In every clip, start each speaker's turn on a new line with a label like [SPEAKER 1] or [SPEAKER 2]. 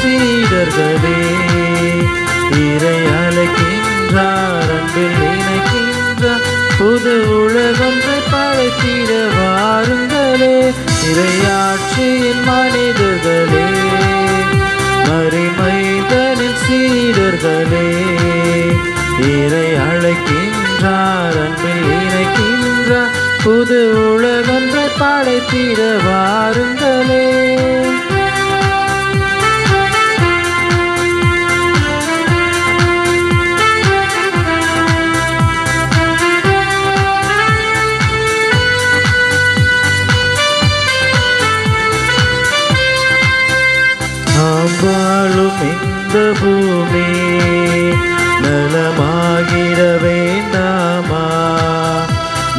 [SPEAKER 1] சீடர்களே, இறை அழைக்கின்றார், அன்பில் இணைக்கின்றார், புது உலகொன்றை படைத்திட வாருங்களே. இறையாட்சியின் மனிதர்களே, மறிமைதனின் சீடர்களே, இறை அழைக்கின்றார், அன்பில் இணைக்கின்றார், புது உலகொன்றை படைத்திட வாருங்களே. வாழும் இந்த பூமி நலமாகிட வேண்டாமா?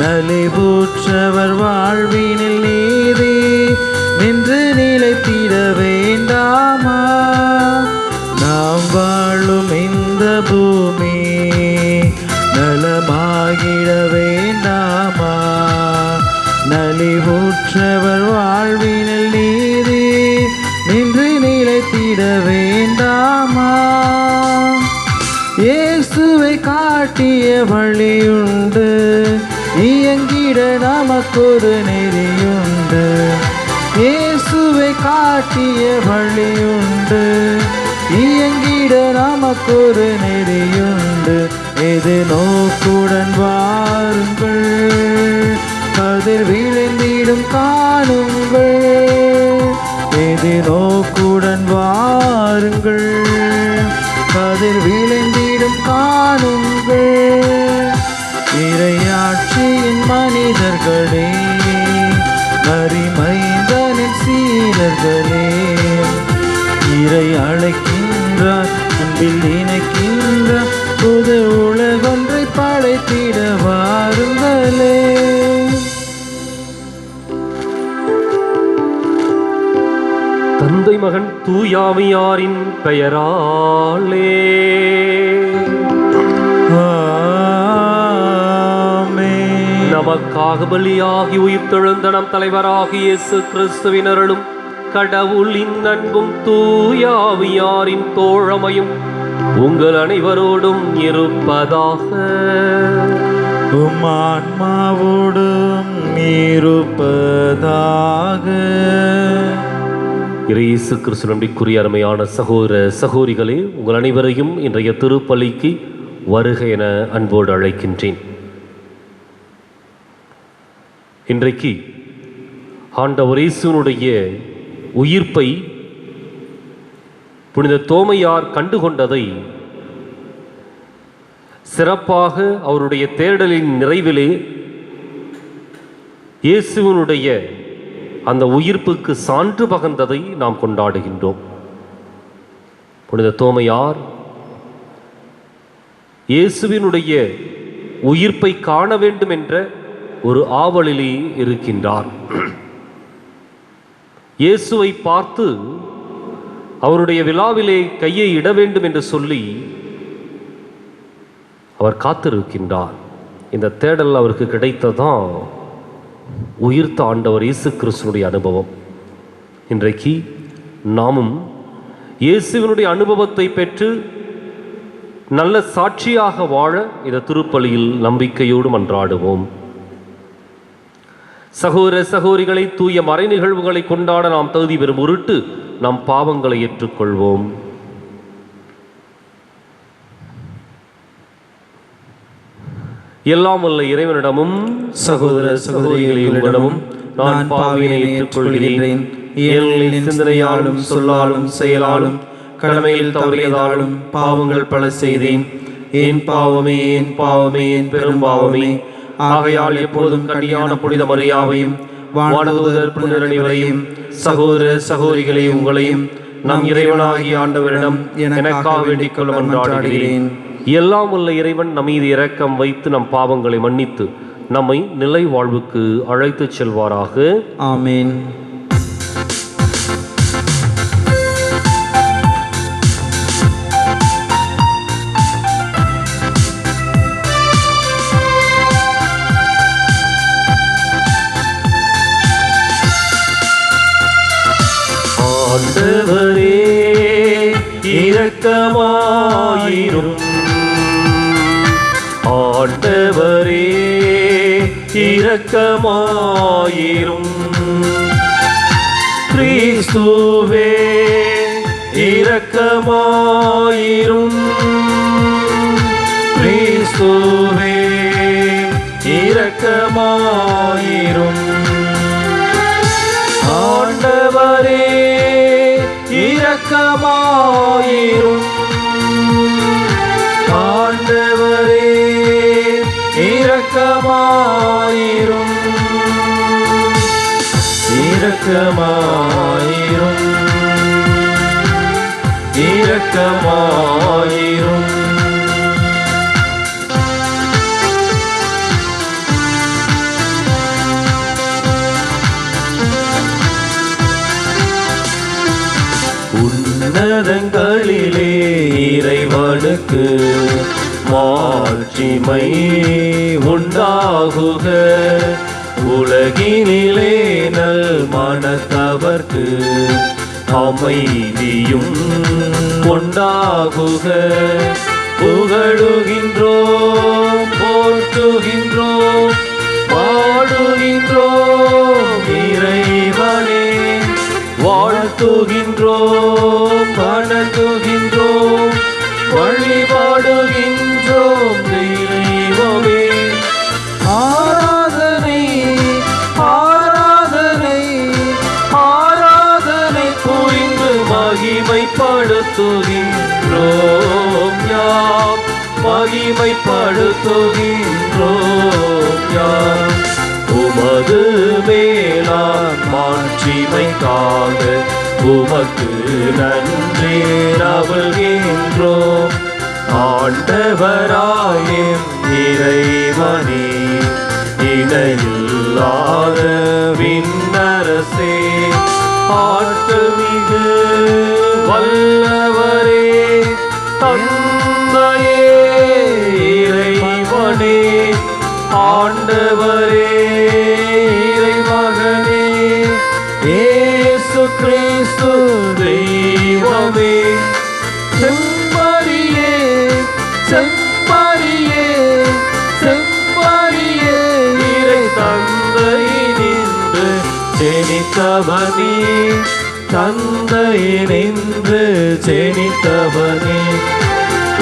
[SPEAKER 1] நலிவுற்றவர் வாழ்வினில் நீதி நின்று நிலைத்திட வேண்டாமா? நாம் வாழும் இந்த பூமி நலமாகிட வேண்டாமா? நலிவுற்றவர் வாழ்வினில் நீதி நின்று நிலைத்திட வேண்டாமா? இயேசுவை காட்டிய வழியுண்டு, இயங்கிட நமக்கொரு நெறியுண்டு. இயேசுவை காட்டிய வழியுண்டு, இயங்கிட நமக்கொரு நெறியுண்டு. எது நோக்குடன் வாருங்கள், கதிர் விளைந்திடும் காணுங்கள். எது நோக்குடன் வாருங்கள், கதிர் விளைந்திடும் காணுங்கள். இறையாட்சியின் மனிதர்களே, மறிமைதனின் சீடர்களே, இறை அழைக்கின்றார், அன்பில் இணைக்கின்றார், புது உலகொன்றை படைத்திட வாருங்களே.
[SPEAKER 2] தந்தை மகன் தூயாவியாரின் பெயராலே நமக்காக பலியாகி உயிர்த்தெழுந்த நம் தலைவராகிய இயேசு கிறிஸ்துவின் அருளும் கடவுளின் அன்பும் தூயாவியாரின் தோழமையும் உங்கள் அனைவரோடும் இருப்பதாக.
[SPEAKER 1] உம் ஆன்மாவோடும் இருப்பதாக.
[SPEAKER 2] இயேசு கிறிஸ்து நம்பிக்குரிய அருமையான சகோதர சகோதரிகளே, உங்கள் அனைவரையும் இன்றைய திருப்பலிக்கு வருக என அன்போடு அழைக்கின்றேன். இன்றைக்கு ஆண்டவர் இயேசுவினுடைய உயிர்ப்பை புனித தோமையார் கண்டுகொண்டதை சிறப்பாக அவருடைய தேடலின் நிறைவிலே இயேசுவினுடைய அந்த உயிர்ப்புக்கு சான்று பகர்ந்ததை நாம் கொண்டாடுகின்றோம். புனித தோமையார் இயேசுவினுடைய உயிர்ப்பை காண வேண்டும் என்ற ஒரு ஆவலிலே இருக்கின்றார். இயேசுவை பார்த்து அவருடைய விழாவிலே கையை இட வேண்டும் என்று சொல்லி அவர் காத்திருக்கின்றார். இந்த தேடல் அவருக்கு கிடைத்ததான் உயிர்த்த ஆண்டவர் இயேசு கிறிஸ்துவினுடைய அனுபவம். இன்றைக்கு நாமும் இயேசுவினுடைய அனுபவத்தை பெற்று நல்ல சாட்சியாக வாழ இந்த திருப்பலியில் நம்பிக்கையோடு மன்றாடுவோம். சகோதர சகோதரிகளை, தூய மறை நிகழ்வுகளை கொண்டாட நாம் தகுதி பெறும் பொருட்டு நம் பாவங்களை ஏற்றுக்கொள்வோம். எல்லாம் வல்ல இறைவனிடமும் சகோதர சகோதரிகளிடமும் நான் பாவியை ஏற்றுக்கொள்கிறேன். ஏழைகளின் சிந்தனையாலும் சொல்லாலும் செயலாலும் கடமையில் தவறியதாலும் பாவங்கள் பல செய்தேன். என் பாவமே, என் பாவமே, என் பெரும் பாவமே. ஆகையால் எப்போதும் கனியான புனித மரியாவையும் வானதூதர் புனிதர் அனைவரையும், சகோதர சகோதரிகளை உங்களையும் நம் இறைவனாகிய ஆண்டவரிடம் எனக்காக வேண்டிக் கொள்ள மன்றாடுகிறேன். எல்லாம் உள்ள இறைவன் நம் மீது இரக்கம் வைத்து நம் பாவங்களை மன்னித்து நம்மை நிலை வாழ்வுக்கு அழைத்துச் செல்வாராக.
[SPEAKER 1] ஆமேன்.
[SPEAKER 2] ஆண்டவரே இரக்கமாயிரும். ஆண்டவரே இரக்கமாயிரும். கிறிஸ்துவே இரக்கமாயிரும். கிறிஸ்துவே இரக்கமாயிரும். ஆண்டவரே இரக்கமாயிரும். ஆண்டவரே இரக்கமாயிரும். இரக்கமாயிரும். இரக்கமாயிரும். உன்னதங்களிலே இறைவனுக்கு மாட்சிமை உண்டாகுக. உலகினிலே நல் மனத்தவர்க்கு அமைதியும் உண்டாகுக. புகழுகின்றோம், போற்றுகின்றோம், பாடுகின்றோம் இறைவனே. வாழ்த்துகின்றோம், வணங்குகின்றோம், வழிபாடுகின்றோம் தெய்வமே. ஆராதனை ஆராதனை ஆராதனை புரிந்து மகிமைப்படுத்துகின்றோம் யாம். மகிமைப்படுத்துகின்றோம் யாம். உமது மேலான் மாட்சிமைக்காக உமக்கு நன்றி நல்கின்றோம். ஆண்டவராயும் இறைவனே, இணையில்லாத விண்ணரசே, ஆற்றல் மிகு வல்லவரே, தந்தையே இறைவனே, ஆண்டவரே இறைமகனே, இயேசு கிறிஸ்து தெய்வமே. செம்மறியே செம்மறியே செம்மறியே இறை தந்தை நின்று ஜெனித்தவனே. தந்தை நின்று ஜெனித்தவனே.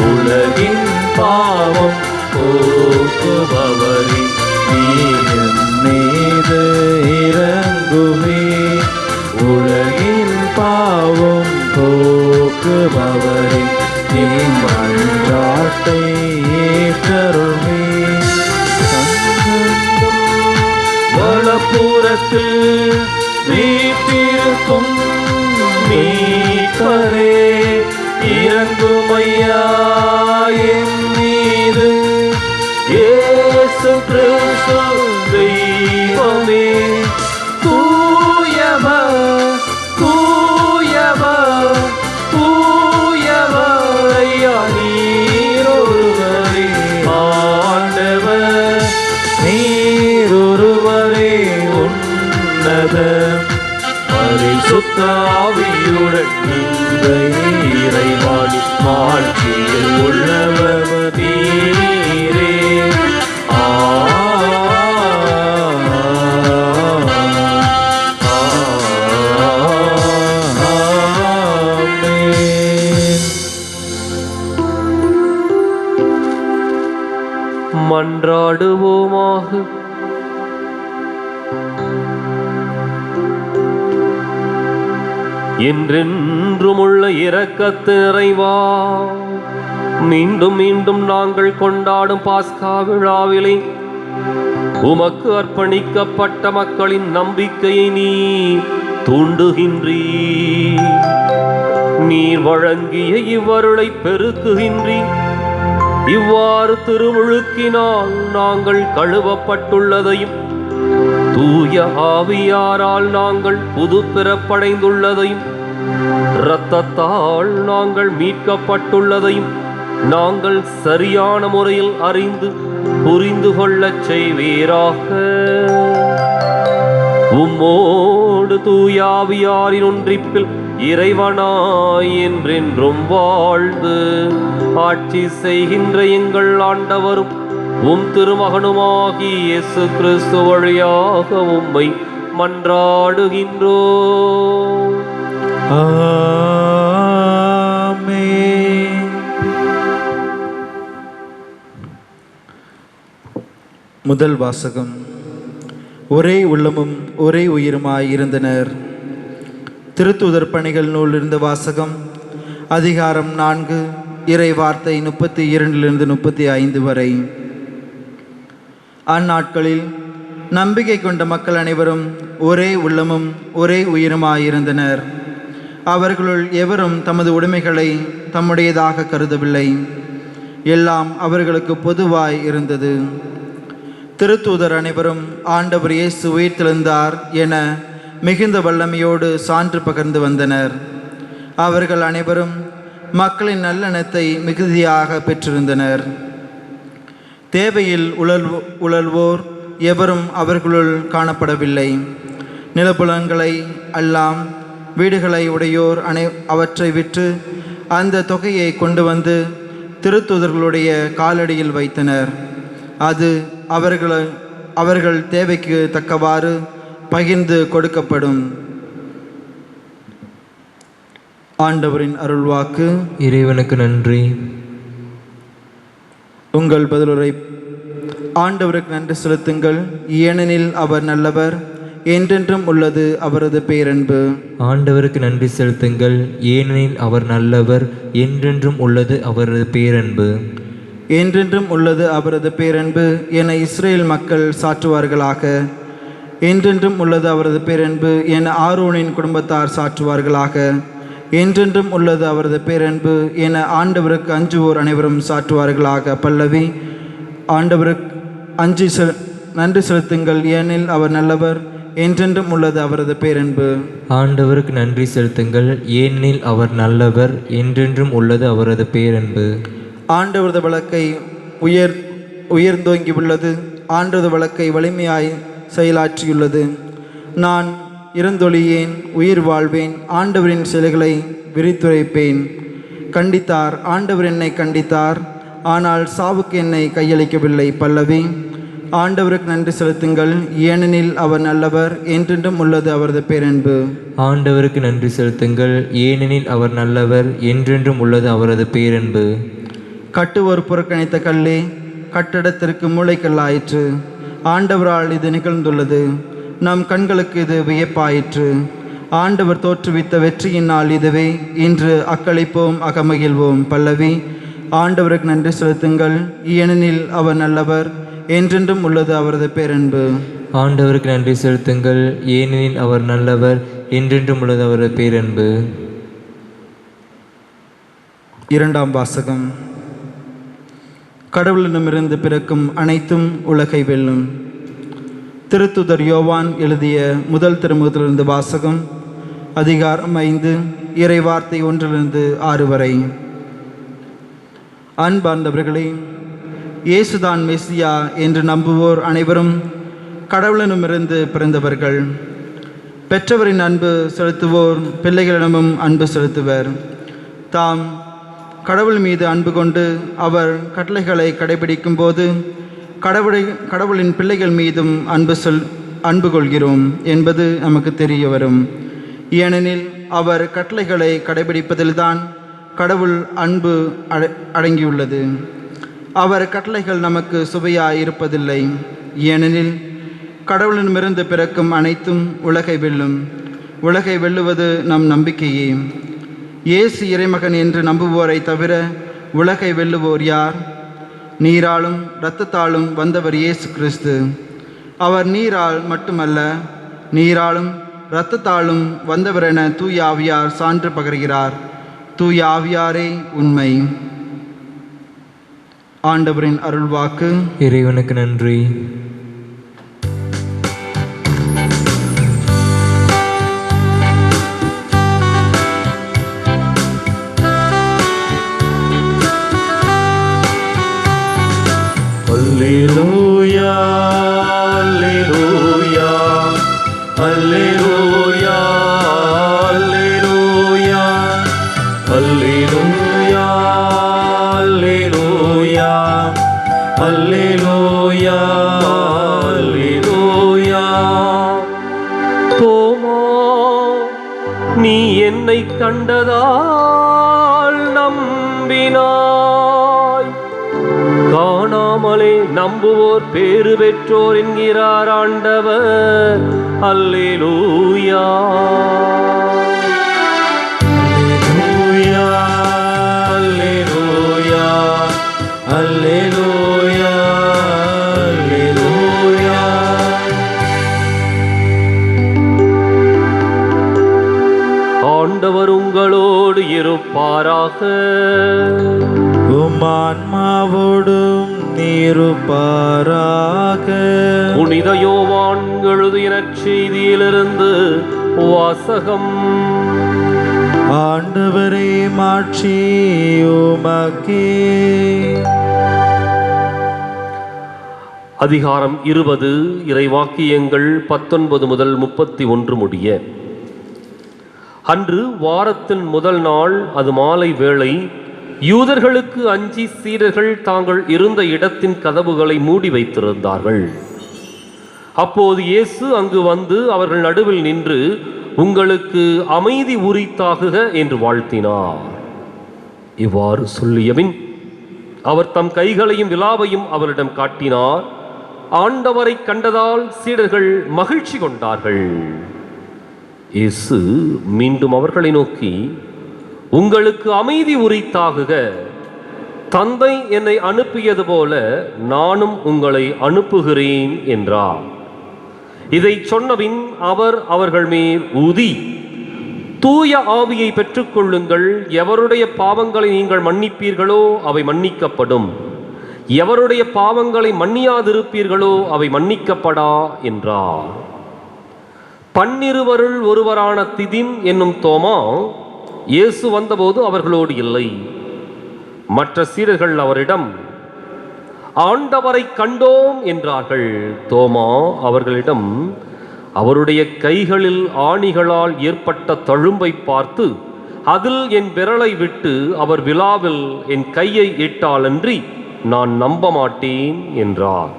[SPEAKER 2] உலகின் பாவம் போக்குபவரே, நீர் மீது இறங்குவே. உலகின் பாவம் போக்குபவரே, மன்றாட்டை ஏற்றருள்வே. வலப்புறத்தில் வீட்டிருக்கும் மீட்பரே, இறங்குமையா என் மீது. இயேசு கிறிஸ்து தெய்வமே, தூயவர் தூயவர் தூயவர் ஐயா நீரொருவரே. ஆண்டவர் நீரொருவரே உன்னத பரிசுத்த ஆவியுடன் இறைவாணி ஆட்சியில் உள்ளவர் நீரே. மன்றாடுவோமாக. என்றென்றும் உள்ள இரக்கத்து நிறைவா, மீண்டும் மீண்டும் நாங்கள் கொண்டாடும் பாஸ்கா விழாவிலே உமக்கு அர்ப்பணிக்கப்பட்ட மக்களின் நம்பிக்கையை நீ தூண்டுகின்றீர். நீர் வழங்கிய இவ்வருளை பெருக்குகின்றீர். இவ்வாறு திருமுழுக்கினால் நாங்கள் கழுவப்பட்டுள்ளதையும் தூய ஆவியாரால் நாங்கள் புது பிறப்படைந்துள்ளதையும் இரத்தத்தால் நாங்கள் மீட்கப்பட்டுள்ளதையும் நாங்கள் சரியான முறையில் அறிந்து புரிந்து கொள்ளச் செய்வீராக. உம்மோடு தூயாவியாரின் ஒன்றிப்பில் இறைவனாய் என்றென்றும் வாழ்ந்து ஆட்சி செய்கின்ற எங்கள் ஆண்டவரும் உம் திருமகனுமாகி இயேசு கிறிஸ்து வழியாக உம்மை மன்றாடுகின்றோம்.
[SPEAKER 1] ஆமென். முதல் வாசகம். ஒரே உள்ளமும் ஒரே உயிருமாய் இருந்தனர். திருத்தூதர் பணிகள் நூலிலிருந்து வாசகம். அதிகாரம் 4, இறை வார்த்தை 32 35 வரை. அந்நாட்களில் நம்பிக்கை கொண்ட மக்கள் அனைவரும் ஒரே உள்ளமும் ஒரே உயிருமாயிருந்தனர். அவர்களுள் எவரும் தமது உடைமைகளை தம்முடையதாக கருதவில்லை. எல்லாம் அவர்களுக்கு பொதுவாய் இருந்தது. திருத்தூதர் அனைவரும் ஆண்டவர் இயேசு உயிர்த்தெழுந்தார் என மிகுந்த வல்லமையோடு சான்று பகர்ந்து வந்தனர். அவர்கள் அனைவரும் மக்களின் நல்லெண்ணத்தை மிகுதியாக பெற்றிருந்தனர். தேவையில் உழல்வோர் எவரும் அவர்களுள் காணப்படவில்லை. நிலப்புலன்களை அல்லாம் வீடுகளை உடையோர் அவற்றை விற்று அந்த தொகையை கொண்டு வந்து திருத்தூதர்களுடைய காலடியில் வைத்தனர். அது அவர்கள் தேவைக்கு தக்கவாறு பகிர்ந்து கொடுக்கப்படும். ஆண்டவரின் அருள்வாக்கு.
[SPEAKER 3] இறைவனுக்கு நன்றி.
[SPEAKER 1] உங்கள் பதிலுரை. ஆண்டவருக்கு நன்றி செலுத்துங்கள், ஏனெனில் அவர் நல்லவர், என்றென்றும் உள்ளது அவரது பேரன்பு.
[SPEAKER 3] ஆண்டவருக்கு நன்றி செலுத்துங்கள், ஏனெனில் அவர் நல்லவர், என்றென்றும் உள்ளது அவரது பேரன்பு.
[SPEAKER 1] என்றென்றும் உள்ளது அவரது பேரன்பு என இஸ்ரேல் மக்கள் சாற்றுவார்களாக. என்றென்றும் உள்ளது அவரது பேரன்பு என ஆரோனின் குடும்பத்தார் சாற்றுவார்களாக. என்றென்றும் உள்ளது அவரது பேரன்பு என ஆண்டவருக்கு அஞ்சுவோர் அனைவரும் சாற்றுவார்களாக. பல்லவி. ஆண்டவருக்கு நன்றி செலுத்துங்கள், ஏனெனில் அவர் நல்லவர், என்றென்றும் உள்ளது அவரது பேரன்பு.
[SPEAKER 3] ஆண்டவருக்கு நன்றி செலுத்துங்கள், ஏனெனில் அவர் நல்லவர், என்றென்றும் உள்ளது அவரது பேரன்பு.
[SPEAKER 1] ஆண்டவரது வழக்கை உயர்ந்தோங்கி உள்ளது. ஆண்டவரது வழக்கை வலிமையாய் செயலாற்றியுள்ளது. நான் இறந்தொழியேன், உயிர் வாழ்வேன், ஆண்டவரின் சிலைகளை விரித்துரைப்பேன். கண்டித்தார், ஆண்டவர் என்னை கண்டித்தார், ஆனால் சாவுக்கு என்னை கையளிக்கவில்லை. பல்லவி. ஆண்டவருக்கு நன்றி செலுத்துங்கள், ஏனெனில் அவர் நல்லவர், என்றென்றும் உள்ளது அவரது பேரன்பு.
[SPEAKER 3] ஆண்டவருக்கு நன்றி செலுத்துங்கள், ஏனெனில் அவர் நல்லவர், என்றென்றும் உள்ளது அவரது பேரன்பு.
[SPEAKER 1] கட்டுவோர் புறக்கணித்த கல்லே கட்டடத்திற்கு மூளைக்கல்லாயிற்று. ஆண்டவரால் இது நிகழ்ந்துள்ளது, நம் கண்களுக்கு இது வியப்பாயிற்று. ஆண்டவர் தோற்றுவித்த வெற்றியின் நாள் இதுவே, இன்று அக்களிப்போம் அகமகிழ்வோம். பல்லவி. ஆண்டவருக்கு நன்றி செலுத்துங்கள், ஏனெனில் அவர் நல்லவர், என்றென்றும் உள்ளது அவரது பேரன்பு.
[SPEAKER 3] ஆண்டவருக்கு நன்றி செலுத்துங்கள், ஏனெனில் அவர் நல்லவர், என்றென்றும் உள்ளது அவரது பேரன்பு.
[SPEAKER 1] இரண்டாம் வாசகம். கடவுளிடமிருந்து பிறக்கும் அனைத்தும் உலகை வெல்லும். திருத்துதர் யோவான் எழுதிய முதல் திருமுகத்திலிருந்து வாசகம். அதிகாரம் 5, இறை வார்த்தை 1-6 வரை. அன்பார்ந்தவர்களே, இயேசுதான் மெசியா என்று நம்புவோர் அனைவரும் கடவுளிடமிருந்து பிறந்தவர்கள். பெற்றவரின் அன்பு செலுத்துவோர் பிள்ளைகளிடமும் அன்பு செலுத்துவர். தாம் கடவுள் மீது அன்பு கொண்டு அவர் கட்டளைகளை கடைபிடிக்கும் போது கடவுளின் பிள்ளைகள் மீதும் அன்பு கொள்கிறோம் என்பது நமக்கு தெரிய வரும். ஏனெனில் அவர் கட்டளைகளை கடைபிடிப்பதில்தான் கடவுள் அன்பு அடங்கியுள்ளது. அவர் கட்டளைகள் நமக்கு சுவையாய் இருப்பதில்லை. ஏனெனில் கடவுளிடமிருந்து பிறக்கும் அனைத்தும் உலகை வெல்லும். உலகை வெல்லுவது நம் நம்பிக்கையே. இயேசு இறைமகன் என்று நம்புவோரை தவிர உலகை வெல்லுவோர் யார்? நீராலும் இரத்தத்தாலும் வந்தவர் இயேசு கிறிஸ்து. அவர் நீரால் மட்டுமல்ல, நீராலும் இரத்தத்தாலும் வந்தவரென தூய ஆவியார் சான்று பகர்கிறார். தூய ஆவியாரே உண்மை. ஆண்டவரின் அருள்வாக்கு.
[SPEAKER 3] இறைவனுக்கு நன்றி.
[SPEAKER 2] அல்லேலூயா அல்லேலூயா அல்லேலூயா அல்லேலூயா அல்லேலூயா அல்லேலூயா அல்லேலூயா அல்லேலூயா. தோமா, நீ என்னை கண்டதால் நம்பினாய். காணாமலே நம்புவோர் பேறு பெற்றோர் என்கிறார் ஆண்டவர். அல்லேலூயா அல்லேலூயா அல்லேலூயா அல்லேலூயா அல்லேலூயா. ஆண்டவர் உங்களோடு இருப்பாராக.
[SPEAKER 1] உம் ஆன்மாவோடும் நீருப்பாராக.
[SPEAKER 2] புனித யோவான் எழுதிய நற்செய்தியிலிருந்து வாசகம்.
[SPEAKER 1] ஆண்டவரே, மாட்சி உமக்கே.
[SPEAKER 2] அதிகாரம் 20, இறைவாக்கியங்கள் 19 முதல் 31 முடிய. அன்று வாரத்தின் முதல் நாள், அது மாலை வேளை. யூதர்களுக்கு அஞ்சி சீடர்கள் தாங்கள் இருந்த இடத்தின் கதவுகளை மூடி வைத்திருந்தார்கள். அப்போது இயேசு அங்கு வந்து அவர்கள் நடுவில் நின்று, உங்களுக்கு அமைதி உரித்தாகுக என்று வாழ்த்தினார். இவ்வாறு சொல்லியபின் அவர் தம் கைகளையும் விலாவையும் அவரிடம் காட்டினார். ஆண்டவரை கண்டதால் சீடர்கள் மகிழ்ச்சி கொண்டார்கள். இயேசு மீண்டும் அவர்களை நோக்கி, உங்களுக்கு அமைதி உரித்தாகுக. தந்தை என்னை அனுப்பியது போல நானும் உங்களை அனுப்புகிறேன் என்றார். இதை சொன்னபின் அவர் அவர்கள் மேல் ஊதி, தூய ஆவியை பெற்றுக்கொள்ளுங்கள். எவருடைய பாவங்களை நீங்கள் மன்னிப்பீர்களோ அவை மன்னிக்கப்படும், எவருடைய பாவங்களை மன்னியாதிருப்பீர்களோ அவை மன்னிக்கப்படா என்றார். 12 ஒருவரான திதிம் என்னும் தோமா இயேசு வந்தபோது அவர்களோடு இல்லை. மற்ற சீடர்கள் அவரிடம், ஆண்டவரை கண்டோம் என்றார்கள். தோமா அவர்களிடம், அவருடைய கைகளில் ஆணிகளால் ஏற்பட்ட தழும்பை பார்த்து, அதில் என் விரலை விட்டு அவர் விலாவில் என் கையை இட்டாலன்றி நான் நம்ப மாட்டேன் என்றார்.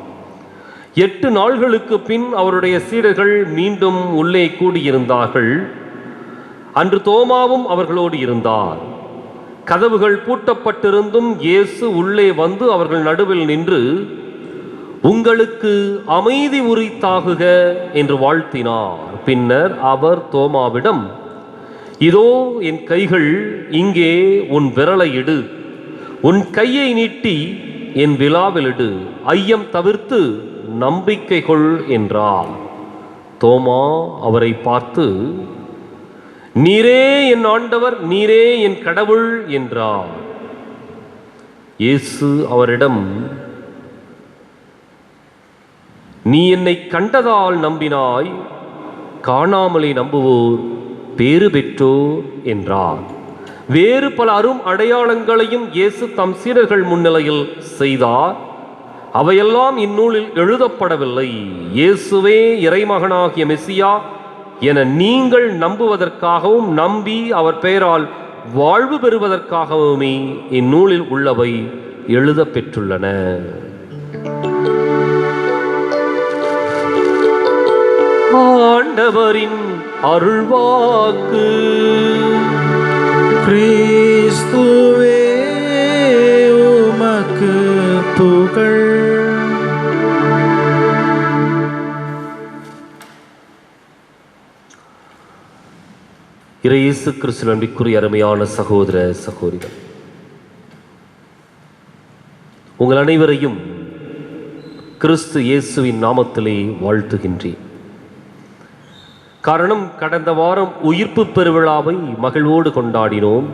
[SPEAKER 2] 8 நாள்களுக்கு பின் அவருடைய சீடர்கள் மீண்டும் உள்ளே கூடியிருந்தார்கள். அன்று தோமாவும் அவர்களோடு இருந்தார். கதவுகள் பூட்டப்பட்டிருந்தும் இயேசு உள்ளே வந்து அவர்கள் நடுவில் நின்று, உங்களுக்கு அமைதி உரித்தாகுக என்று வாழ்த்தினார். பின்னர் அவர் தோமாவிடம், இதோ என் கைகள், இங்கே உன் விரலை இடு, உன் கையை நீட்டி என் விலாவில் இடு, ஐயம் தவிர்த்து நம்பிக்கை கொள் என்றார். தோமா அவரை பார்த்து, நீரே என் ஆண்டவர், நீரே என் கடவுள் என்றார். இயேசு அவரிடம், நீ என்னை கண்டதால் நம்பினாய், காணாமலே நம்புவோர் பேறு பெற்றோர் என்றார். வேறு பல அரும் அடையாளங்களையும் இயேசு தம் சீடர்கள் முன்னிலையில் செய்தார். அவையெல்லாம் இந்நூலில் எழுதப்படவில்லை. இயேசுவே இறைமகனாகிய மெசியா என நீங்கள் நம்புவதற்காகவும் நம்பி அவர் பெயரால் வாழ்வு பெறுவதற்காகவுமே இந்நூலில் உள்ளவை எழுத பெற்றுள்ளன. ஆண்டவரின் அருள்வாக்கு.
[SPEAKER 1] கிறிஸ்துவே உமக்கு புகழ்.
[SPEAKER 2] இயேசு கிறிஸ்து அன்பிற்குரிய அருமையான சகோதர சகோதரிகள், உங்கள் அனைவரையும் கிறிஸ்து இயேசுவின் நாமத்திலே வாழ்த்துகின்றேன். காரணம், கடந்த வாரம் உயிர்ப்பு பெருவிழாவை மகிழ்வோடு கொண்டாடினோம்.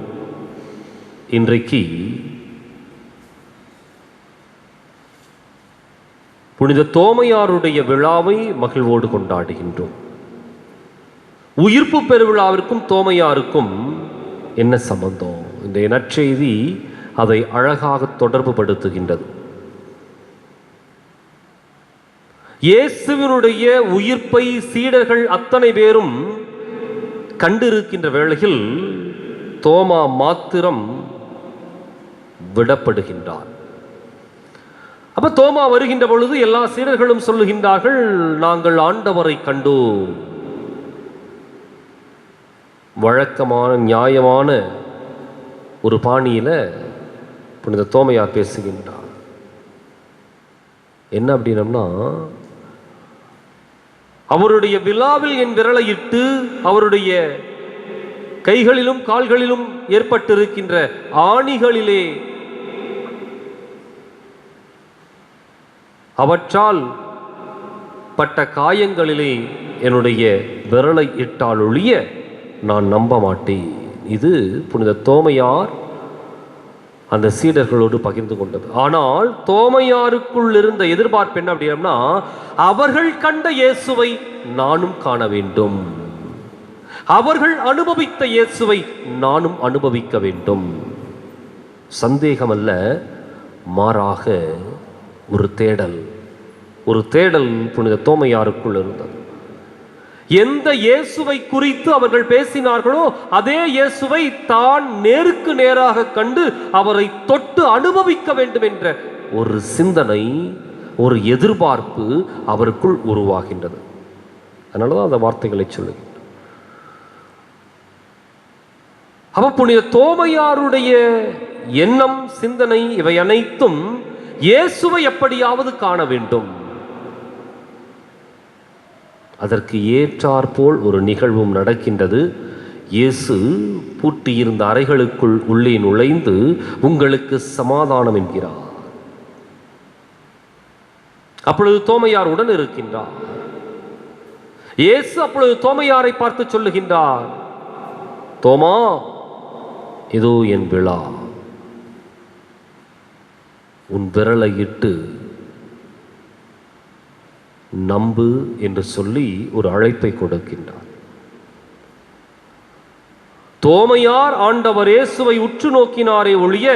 [SPEAKER 2] இன்றைக்கு புனித தோமையாருடைய விழாவை மகிழ்வோடு கொண்டாடுகின்றோம். உயிர்ப்பு பெருவிழாவிற்கும் தோமையாருக்கும் என்ன சம்பந்தம்? இந்த நற்செய்தி அதை அழகாக தொடர்பு படுத்துகின்றது. இயேசுவினுடைய உயிர்ப்பை சீடர்கள் அத்தனை பேரும் கண்டிருக்கின்ற வேளையில் தோமா மாத்திரம் விடப்படுகின்றார். அப்ப தோமா வருகின்ற பொழுது எல்லா சீடர்களும் சொல்லுகின்றார்கள், நாங்கள் ஆண்டவரை கண்டோம். வழக்கமான நியாயமான ஒரு பாணியில புனித தோமையார் பேசுகின்றார். என்ன அப்படின்னம்னா, அவருடைய விழாவில் என் விரலை இட்டு அவருடைய கைகளிலும் கால்களிலும் ஏற்பட்டிருக்கின்ற ஆணிகளிலே அவற்றால் பட்ட காயங்களிலே என்னுடைய விரலை இட்டால் ஒழிய நான் நம்ப மாட்டேன். இது புனித தோமையார் அந்த சீடர்களோடு பகிர்ந்து கொண்டது. ஆனால் தோமையாருக்குள் இருந்த எதிர்பார்ப்பு என்ன அப்படின்னா, அவர்கள் கண்ட இயேசுவை நானும் காண வேண்டும், அவர்கள் அனுபவித்த இயேசுவை நானும் அனுபவிக்க வேண்டும். சந்தேகமல்ல, மாறாக ஒரு தேடல் புனித தோமையாருக்குள் இருந்தது. எந்த இயேசுவை குறித்து அவர்கள் பேசினார்களோ அதே இயேசுவை தான் நேருக்கு நேராக கண்டு அவரை தொட்டு அனுபவிக்க வேண்டும் என்ற ஒரு சிந்தனை, ஒரு எதிர்பார்ப்பு அவருக்குள் உருவாகின்றது. அதனாலதான் அந்த வார்த்தைகளை சொல்லுகின்றனர். அவ புனித தோமையாருடைய எண்ணம், சிந்தனை இவை அனைத்தும் இயேசுவை எப்படியாவது காண வேண்டும். அதற்கு ஏற்றாற்போல் ஒரு நிகழ்வும் நடக்கின்றது. இயேசு பூட்டியிருந்த அறைகளுக்குள் உள்ளே நுழைந்து உங்களுக்கு சமாதானம் என்கிறார். அப்பொழுது தோமையார் உடன் இருக்கின்றார். இயேசு அப்பொழுது தோமையாரை பார்த்து சொல்லுகின்றார், தோமா, இதோ என் விழா, உன் விரலை இட்டு நம்பு என்று சொல்லி ஒரு அழைப்பை கொடுக்கின்றார். தோமையார் ஆண்டவர் இயேசுவை உற்று நோக்கினாரே ஒழிய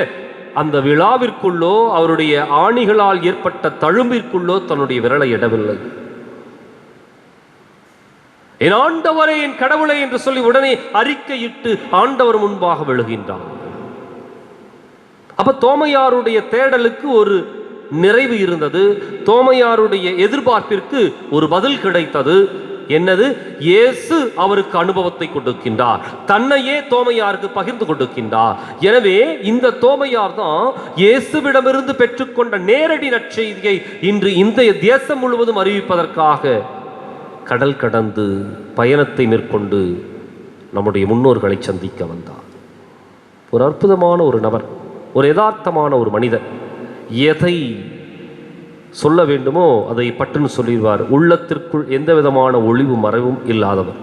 [SPEAKER 2] அந்த விழாவிற்குள்ளோ அவருடைய ஆணிகளால் ஏற்பட்ட தழும்பிற்குள்ளோ தன்னுடைய விரலை இடவில்லை. என் ஆண்டவரே, என் கடவுளை என்று சொல்லி உடனே அறிக்கையிட்டு ஆண்டவர் முன்பாக விழுகின்றார். அப்ப தோமையாருடைய தேடலுக்கு ஒரு நிறைவு இருந்தது. தோமையாருடைய எதிர்பார்ப்பிற்கு ஒரு பதில் கிடைத்தது. என்னது? இயேசு அவருக்கு அனுபவத்தை கொடுக்கின்றார், தன்னையே தோமையாருக்கு பகிர்ந்து கொடுக்கின்றார். எனவே இந்த தோமையார் தான் இயேசுவிடமிருந்து பெற்றுக்கொண்ட நேரடி நற்செய்தியை இன்று இந்த தேசம் முழுவதும் அறிவிப்பதற்காக கடல் கடந்து பயணத்தை மேற்கொண்டு நம்முடைய முன்னோர்களை சந்திக்க வந்தார். ஒரு அற்புதமான ஒரு நபர், ஒரு யதார்த்தமான ஒரு மனிதர். எதை சொல்ல வேண்டுமோ அதை பட்டுன்னு சொல்லிடுவார். உள்ளத்திற்குள் எந்த விதமான ஒளிவு மறைவும் இல்லாதவர்.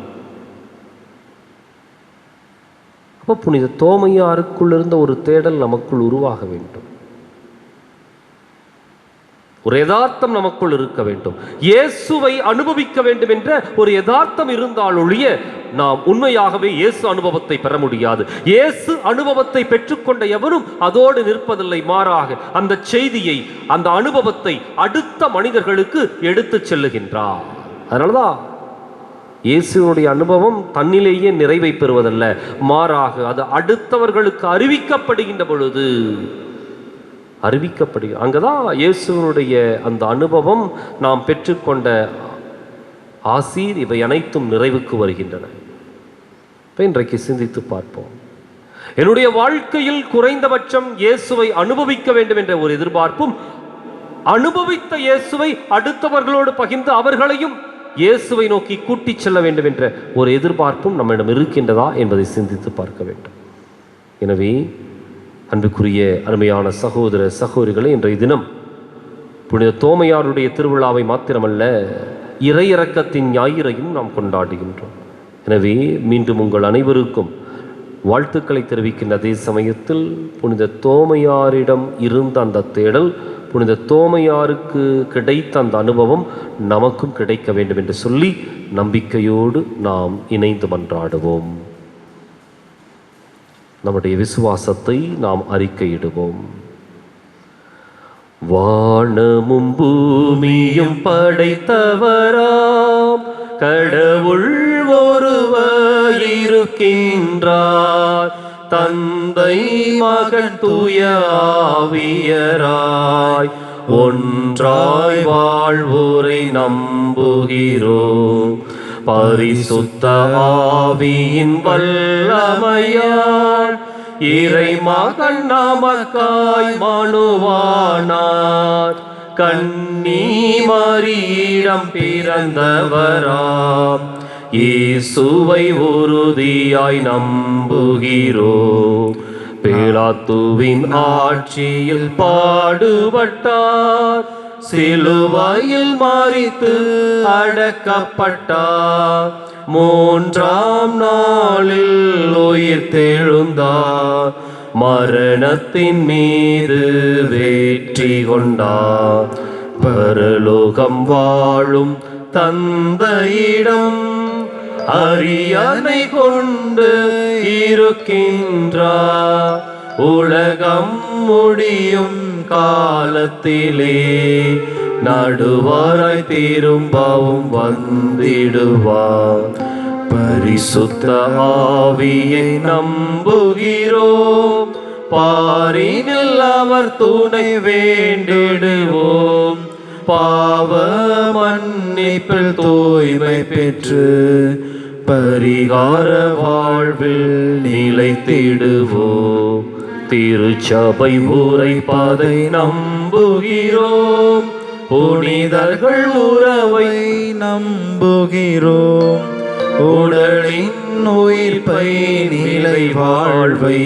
[SPEAKER 2] அப்போ புனித தோமையாருக்குள் இருந்த ஒரு தேடல் நமக்குள் உருவாக வேண்டும். ஒரு யதார்த்தம் நமக்குள் இருக்க வேண்டும். இயேசுவை அனுபவிக்க வேண்டும் என்ற ஒரு யதார்த்தம் இருந்தால் ஒழிய நாம் உண்மையாகவே இயேசு அனுபவத்தை பெற முடியாது. இயேசு அனுபவத்தை பெற்றுக்கொண்ட எவரும் அதோடு நிற்பதில்லை. மாறாக அந்த செய்தியை, அந்த அனுபவத்தை அடுத்த மனிதர்களுக்கு எடுத்து செல்லுகின்றார். அதனாலதான் இயேசுனுடைய அனுபவம் தன்னிலேயே நிறைவை பெறுவதல்ல, மாறாக அது அடுத்தவர்களுக்கு அறிவிக்கப்படுகின்ற பொழுது அங்கதான் இயேசுனுடைய அந்த அனுபவம், நாம் பெற்றுக்கொண்ட ஆசீர், இவை அனைத்தும் நிறைவுக்கு வருகின்றன. இன்றைக்கு சிந்தித்து பார்ப்போம். என்னுடைய வாழ்க்கையில் குறைந்தபட்சம் இயேசுவை அனுபவிக்க வேண்டும் என்ற ஒரு எதிர்பார்ப்பும், அனுபவித்த இயேசுவை அடுத்தவர்களோடு பகிர்ந்து அவர்களையும் இயேசுவை நோக்கி கூட்டிச் செல்ல வேண்டும் என்ற ஒரு எதிர்பார்ப்பும் நம்மிடம் இருக்கின்றதா என்பதை சிந்தித்து பார்க்க வேண்டும். எனவே அன்புக்குரிய அருமையான சகோதர சகோதரிகளை, இன்றைய தினம் புனித தோமையாருடைய திருவிழாவை மாத்திரமல்ல, இறையிறக்கத்தின் ஞாயிறையும் நாம் கொண்டாடுகின்றோம். எனவே மீண்டும் உங்கள் அனைவருக்கும் வாழ்த்துக்களை தெரிவிக்கின்ற அதே சமயத்தில் புனித தோமையாரிடம் இருந்த அந்த தேடல், புனித தோமையாருக்கு கிடைத்த அந்த அனுபவம் நமக்கும் கிடைக்க வேண்டும் என்று சொல்லி நம்பிக்கையோடு நாம் இணைந்து மன்றாடுவோம். நம்முடைய விசுவாசத்தை நாம் அறிக்கையிடுவோம். வானமும் பூமியும் படைத்தவராம் கடவுள் ஒருவர் இருக்கின்றார், தந்தை மகன் தூய ஆவியராய் ஒன்றாய் வாழ்வோரை நம்புகிறோம். பரிசுத்த ஆவியின் வல்லமையால் இறைமகன் நமக்காய் மனுவானார், கன்னி மரியிடம் பிறந்தவராம் இயேசுவை உறுதியாய் நம்புகிறோம். பிலாத்துவின் ஆட்சியில் பாடுபட்டார், சிலுவையில் மரித்து அடக்கப்பட்டார், மூன்றாம் நாளில் உயிர் தெழுந்தார், மரணத்தின் மீது வெற்றி கொண்டார். பரலோகம் வாழும் தந்தையிடம் அரியணை கொண்டு இருக்கின்றார், உலகம் முடியும் காலத்திலே நடுவாராய் திரும்பவும் வந்திடுவார். பரிசுத்த ஆவியை நம்புகிறோம், பாரினில் அவர் துணை வேண்டிடுவோம். பாவ மன்னிப்பில் தூய்மை பெற்று பரிகார வாழ்வில் நிலைத்திடுவோம். திருச்சபை உரைப்பதை நம்புகிறோம், புனிதர்கள் உறவை நம்புகிறோம். உடலின் உயிர்ப்பை நிலை வாழ்வை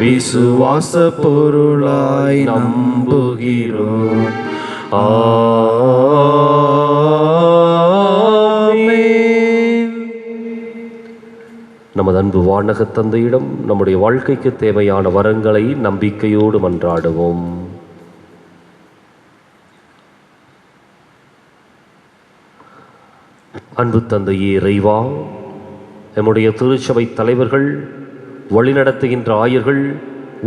[SPEAKER 2] விசுவாச பொருளாய் நம்புகிறோம். ஆமென். நமது அன்பு வானக தந்தையிடம் நம்முடைய வாழ்க்கைக்கு தேவையான வரங்களை நம்பிக்கையோடு மன்றாடுவோம். அன்பு தந்தையே இறைவா, நம்முடைய திருச்சபை தலைவர்கள், வழிநடத்துகின்ற ஆயர்கள்,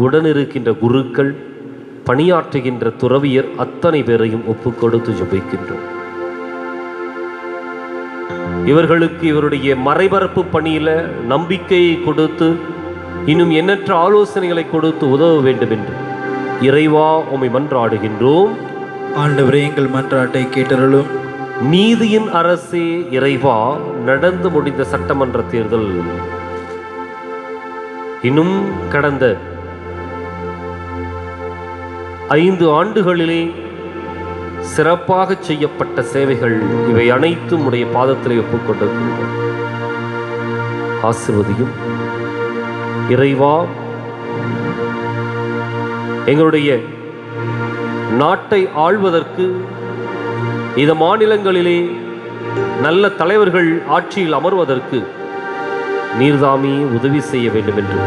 [SPEAKER 2] உடனிருக்கின்ற குருக்கள், பணியாற்றுகின்ற துறவியர் அத்தனை பேரையும் ஒப்புக் கொடுத்து ஜெபிக்கின்றோம். இவர்களுக்கு இவருடைய மறைபரப்பு பணியில நம்பிக்கையை கொடுத்து இன்னும் எண்ணற்ற ஆலோசனைகளை கொடுத்து உதவ வேண்டும் என்று இறைவா உம்மை மன்றாடுகின்றோம்.
[SPEAKER 1] ஆண்டவரே, எங்கள் மன்றாட்டை கேட்டருளும்.
[SPEAKER 2] நீதியின் அரசே இறைவா, நடந்து முடிந்த சட்டமன்ற தேர்தல் இன்னும் கடந்த 5 ஆண்டுகளிலே சிறப்பாக செய்யப்பட்ட சேவைகள் இவை அனைத்தும் உடைய பாதத்திலே ஒப்புக்கொண்டிருக்கின்றோம். ஆசீர்வதியும் இறைவா. எங்களுடைய நாட்டை ஆள்வதற்கு இந்த மாநிலங்களிலே நல்ல தலைவர்கள் ஆட்சியில் அமர்வதற்கு நீர்தாமே உதவி செய்ய வேண்டும் என்று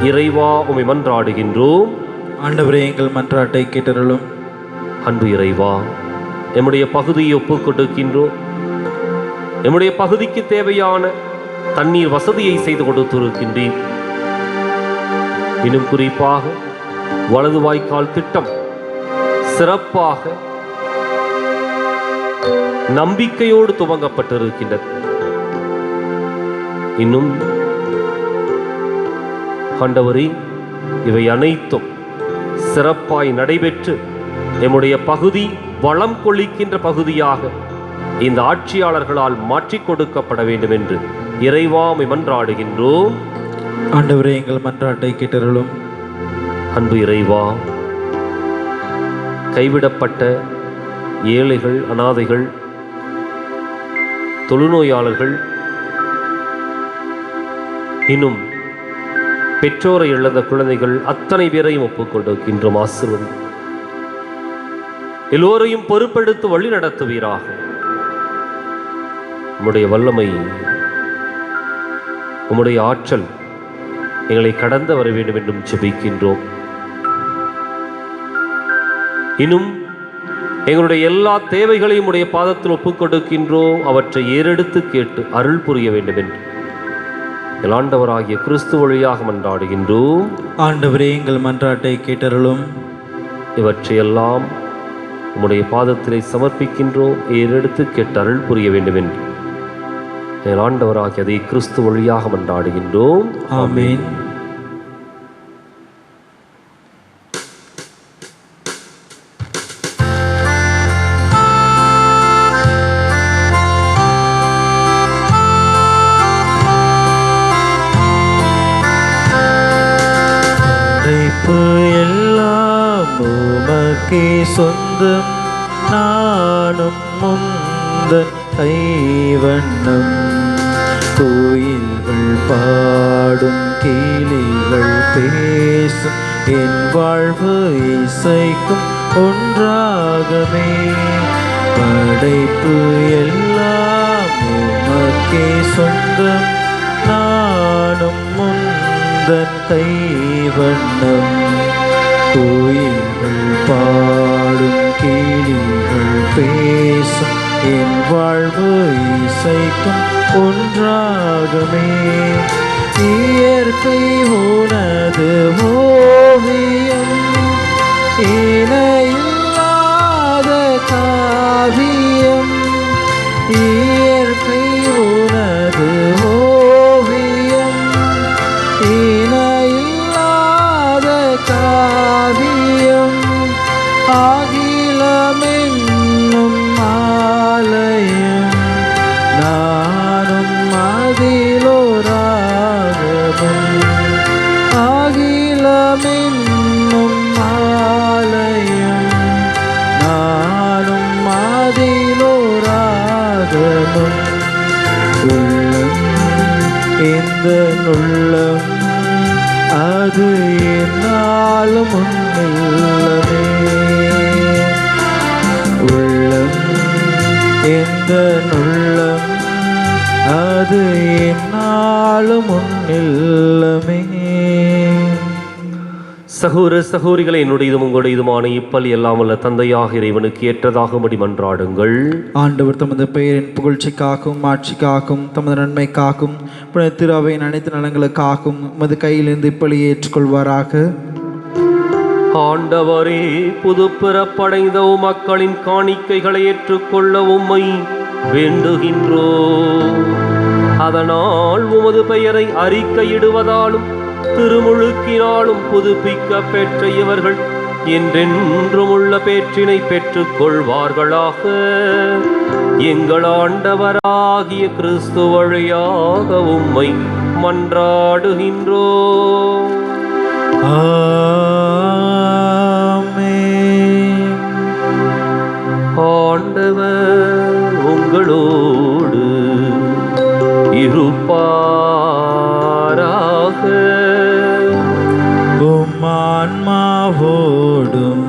[SPEAKER 2] இறைவா உம்மை மன்றாடுகின்றோம்.
[SPEAKER 1] ஆண்டவரே, எங்கள் மன்றாட்டை கேட்டருளும்.
[SPEAKER 2] அன்பு இறைவா, எம்முடைய பகுதியை ஒப்புக் கொடுக்கின்றோம். எம்முடைய பகுதிக்கு தேவையான தண்ணீர் வசதியை செய்து கொடுத்திருக்கின்றேன். இன்னும் குறிப்பாக வலது வாய்க்கால் திட்டம் சிறப்பாக நம்பிக்கையோடு துவங்கப்பட்டிருக்கின்றது. இன்னும் ஆண்டவரே, இவை அனைத்தும் சிறப்பாய் நடைபெற்று எம்முடைய பகுதி வளம் கொள்ளிக்கின்ற பகுதியாக இந்த ஆட்சியாளர்களால் மாற்றிக் கொடுக்கப்பட வேண்டும் என்று இறைவா உம்மை மன்றாடுகின்றோம்.
[SPEAKER 1] ஆண்டவரே, எங்கள் மன்றாட்டை கேட்டருளும்.
[SPEAKER 2] அன்பு இறைவா, கைவிடப்பட்ட ஏழைகள், அனாதைகள், தொழுநோயாளர்கள், இன்னும் பெற்றோரை இழந்த குழந்தைகள் அத்தனை பேரையும் ஒப்புக்கொண்டிருக்கின்றோம். ஆசீர்வதி எல்லோரையும் பொறுப்பெடுத்து வழி நடத்துவீராக. உம்முடைய வல்லமை, உம்முடைய ஆற்றல் எங்களை கடந்து வர வேண்டும் என்றும் ஜெபிக்கின்றோம். இன்னும் எங்களுடைய எல்லா தேவைகளையும் உடைய பாதத்தில் ஒப்புக் கொடுக்கின்றோம். அவற்றை ஏறெடுத்து கேட்டு அருள் புரிய வேண்டும் என்று ஆண்டவராகிய கிறிஸ்து வழியாக மன்றாடுகின்றோம்.
[SPEAKER 1] ஆண்டவரே, எங்கள் மன்றாட்டை கேட்டருளும்.
[SPEAKER 2] இவற்றையெல்லாம் உம்முடைய பாதத்திலே சமர்ப்பிக்கின்றோம். ஏறெடுத்து கேட்டு அருள் புரிய வேண்டும் என்று ஆண்டவராகிய அதை கிறிஸ்து வழியாக மன்றாடுகின்றோம்.
[SPEAKER 1] ஆமென். எல்லாம் உமக்கே சொந்தம், நானும் முந்தன் கைவண்ணம். கோயில்கள் பாடும் கிளிகள் பேசும் என் வாழ்வு இசைக்கும் ஒன்றாகவே. படைப்பு எல்லாம் உமக்கே சொந்தம், நானும் முந்தன் கைவண்ணம். கோயில்கள் பாடும் கிளிகள் பேசும் என் வாழ்வு இசைக்கும் ஒன்றாகவே. இயற்கை உனது ஓவியம், இணையில்லாத காவியம். இயற்கை உனது ஓவியம், இணையில்லாத காவியம். அகிலமென்னும் ஆலயம், நானும் அதிலோராகமும். அகிலமென்னும் ஆலயம், நானும் அதிலோராகமும். உள்ளம் இந்த உள்ளம், அது என்னாலும் உன்னில்லமே. உள்ளம் எந்த உள்ளம், அது என்னாலும் உன்னில்லமே.
[SPEAKER 2] சகோதர சகோதரிகளை, என்னுடையதும் உங்களுடையதுமான இப்பலி எல்லாம் வல்ல தந்தையாக இறைவனுக்கு ஏற்றதாகும்படி மன்றாடுங்கள்.
[SPEAKER 1] ஆண்டவர் தமது பெயரின் புகழ்ச்சிக்காகவும் ஆட்சிக்காகவும் தமது நன்மைக்காகவும் புனித திரு அவையின் அனைத்து நலங்களுக்காகவும் உமது கையிலிருந்து இப்பலியை ஏற்றுக்கொள்வாராக.
[SPEAKER 2] ஆண்டவரே, புதுப்பிறப்படைந்த மக்களின் காணிக்கைகளை ஏற்றுக்கொள்ள உம்மை வேண்டுகின்றோம். அதனால் உமது பெயரை அறிக்கையிடுவதாலும் திருமுழுக்கினாலும் புதுப்பிக்க பெற்ற இவர்கள் என்றென்றும் உள்ள பேற்றினை பெற்றுக் கொள்வார்களாக. எங்கள் ஆண்டவராகிய கிறிஸ்து வழியாக உம்மை மன்றாடுகின்றோம்.
[SPEAKER 1] ஆமென்.
[SPEAKER 2] ஆண்டவர் உங்களோடு இருப்பாராக.
[SPEAKER 1] உம் ஆன்மாவோடும்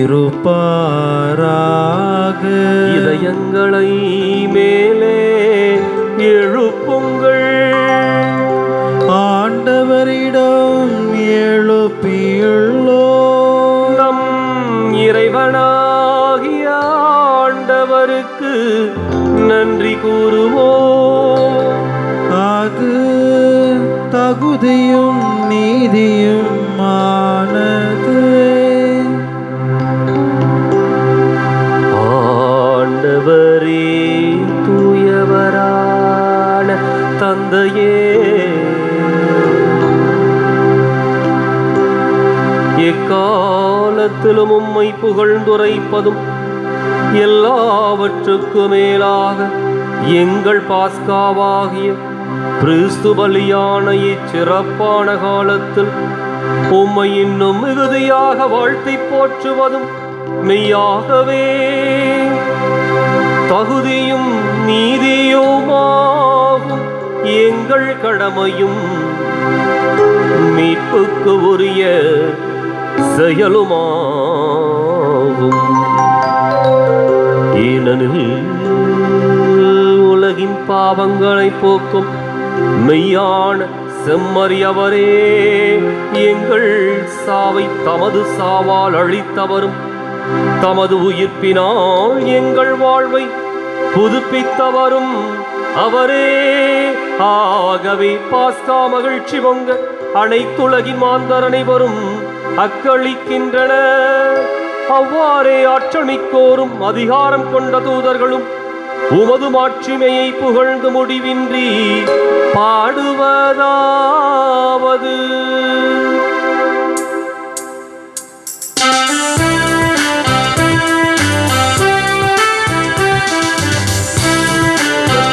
[SPEAKER 1] இருப்பாராக.
[SPEAKER 2] இதயங்களை மேலே எழுப்புங்கள்.
[SPEAKER 1] ஆண்டவரிடம் எழுப்பியுள்ளோம்.
[SPEAKER 2] நம் இறைவனாகிய ஆண்டவருக்கு நன்றி கூறுவோம்.
[SPEAKER 1] அது தகுதியும் நீதியும் ஆனது.
[SPEAKER 2] ஆண்டவரே, தூயவரான தந்தையே, எக்காலத்திலும் உம்மை புகழ்ந்துரைப்பதும் எல்லாவற்றுக்கு மேலாக எங்கள் பாஸ்காவாகிய கிறிஸ்து பலியான இச்சிறப்பான காலத்தில் உம்மை இன்னும் மிகுதியாக வாழ்த்தி போற்றுவதும் மெய்யாகவே தகுதியும் நீதியுமாகும் எங்கள் கடமையும் மீட்புக்கு உரிய செயலுமாகும். ஏனெனில் உலகின் பாவங்களை போக்கும் மெய்யான செம்மறியவரே, எங்கள் சாவை தமது சாவால் அழித்தவரும் தமது உயிர்ப்பினால் எங்கள் வாழ்வை புதுப்பித்தவரும் அவரே. ஆகவே பாஸ்கா மகிழ்ச்சி பொங்க அனைத்துலகின் மாந்தர் அனைவரும் அக்களிக்கின்றன. அவ்வாறே ஆற்றல் மிக்கோரும் அதிகாரம் கொண்ட தூதர்களும் உமது மாட்சிமையை புகழ்ந்து முடிவின்றி பாடுவதாவது: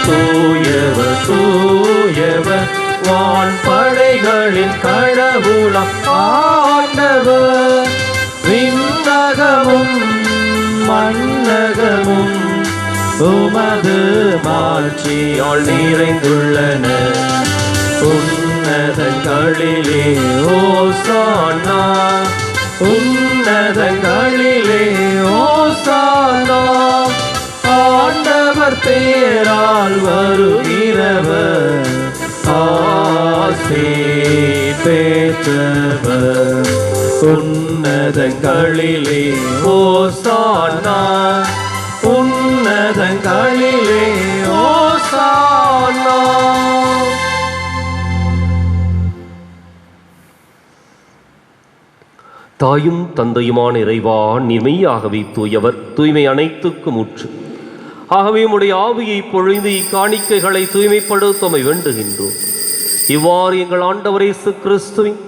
[SPEAKER 3] தூயவர் தூயவர் வான்படைகளின் கடவுளாம் ஆண்டவர், விண்ணகமும் மண்ணகமும் உமது மாட்சியால் நிறைந்துள்ளன. உன்னதங்களிலே ஓசானா, உன்னதங்களிலே ஓசானா. ஆண்டவர் பெயரால் வருகிறவர் ஆசி பெற்றவர். உன்னதங்களிலே ஓசானா, உன்னதங்களிலே ஓசானா.
[SPEAKER 2] தாயும் தந்தையுமான இறைவா, மெய்யாகவே தூயவர், தூய்மை அனைத்துக்கும் ஊற்று. ஆகவே உம்முடைய ஆவியை பொழிந்து இக்காணிக்கைகளை தூய்மைப்படுத்தமை வேண்டுகின்றோம். இவ்வாறு எங்கள் ஆண்டவர் இயேசு கிறிஸ்துவின்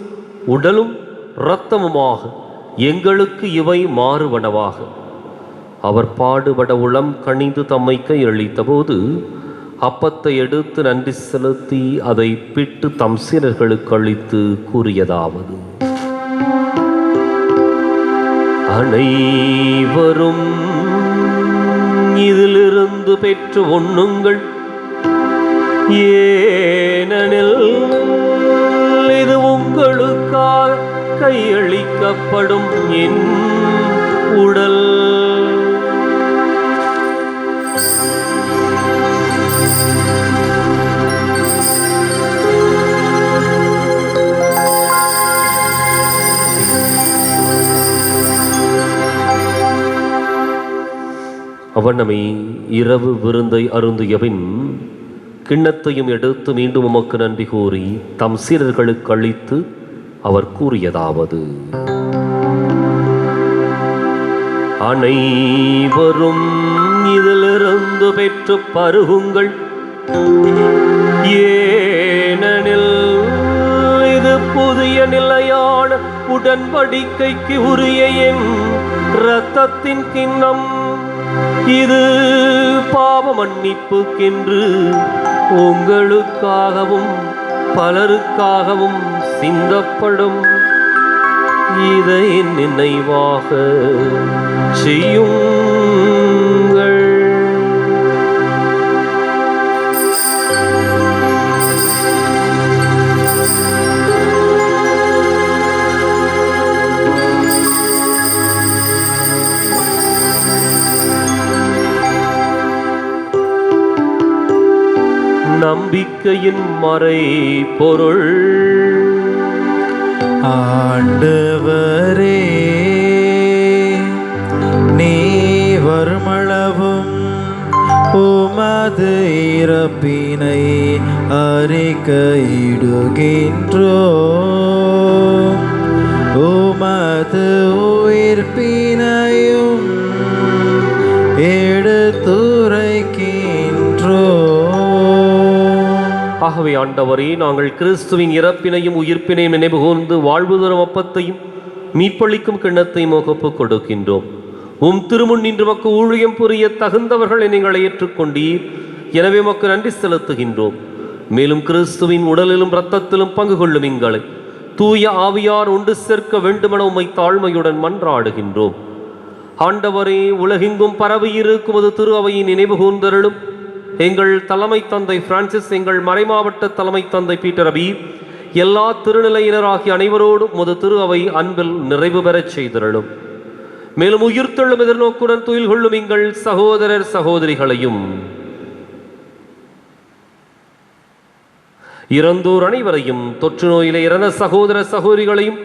[SPEAKER 2] உடலும் இரத்தமுமாக எங்களுக்கு இவை மாறுவனவாக. அவர் பாடுபட உளம் கனிந்து தம்மை கையளித்த போது அப்பத்தை எடுத்து நன்றி செலுத்தி அதை பிட்டு தம் சீடர்களுக்கு அளித்து கூறியதாவது: அனைவரும் இதிலிருந்து பெற்று உண்ணுங்கள், ஏனெனில் இது உங்களுக்காக கையளிக்கப்படும் என் உடல். அவனமை இரவு விருந்தை அருந்தியபின் கிண்ணத்தையும் எடுத்து மீண்டும் உமக்கு நன்றி கூறி தம் சீடர்களுக்கு அளித்து அவர் கூறியதாவது: அனைவரும் இதிலிருந்து பெற்று பருகுங்கள், ஏனெனில் இது புதிய நிலையான உடன்படிக்கைக்கு உரிய என் இரத்தத்தின் கிண்ணம். இது பாவ மன்னிப்புக்கென்று உங்களுக்காகவும் பலருக்காகவும் சிந்தப்படும். இதை நினைவாக செய்யுங்கள். நம்பிக்கையின் மறை பொருள்.
[SPEAKER 3] ஆண்டவரே, நீ வருமளவும் உமது இறப்பினை அறிக்கையிடுகின்றோம், உமது உயிர்ப்பினையும் எடுத்துரைக்கின்றோம்.
[SPEAKER 2] ஆகவே ஆண்டவரே, நாங்கள் கிறிஸ்துவின் இறப்பினையும் உயிர்ப்பினையும் நினைவு கூர்ந்து வாழ்வு தரும் அப்பத்தையும் மீட்பளிக்கும் கிண்ணத்தையும் ஒப்புக் கொடுக்கின்றோம். உம் திருமுன் நின்று மக்கு ஊழியம் புரிய தகுந்தவர்களை நீங்கள் ஏற்றுக்கொண்டீர். எனவே மக்கு நன்றி செலுத்துகின்றோம். மேலும் கிறிஸ்துவின் உடலிலும் இரத்தத்திலும் பங்கு கொள்ளும் எங்களை தூய ஆவியார் ஒன்று சேர்க்க வேண்டுமென உம்மை தாழ்மையுடன் மன்றாடுகின்றோம். ஆண்டவரே, உலகெங்கும் பரவி இருக்குமது திரு அவையின் நினைவு கூர்ந்தருளும். எங்கள் தலைமை தந்தை பிரான்சிஸ், எங்கள் மறைமாவட்ட தலைமை தந்தை பீட்டர் அபி, எல்லா திருநிலையினராகிய அனைவரோடும் உமது திரு அவை அன்பில் நிறைவு பெறச் செய்திருளும். மேலும் உயிர்த்தெழும் எதிர்நோக்குடன் துயில் கொள்ளும் எங்கள் சகோதரர் சகோதரிகளையும் இறந்தோர் அனைவரையும், தொற்று நோயிலே இறந்த சகோதர சகோதரிகளையும்,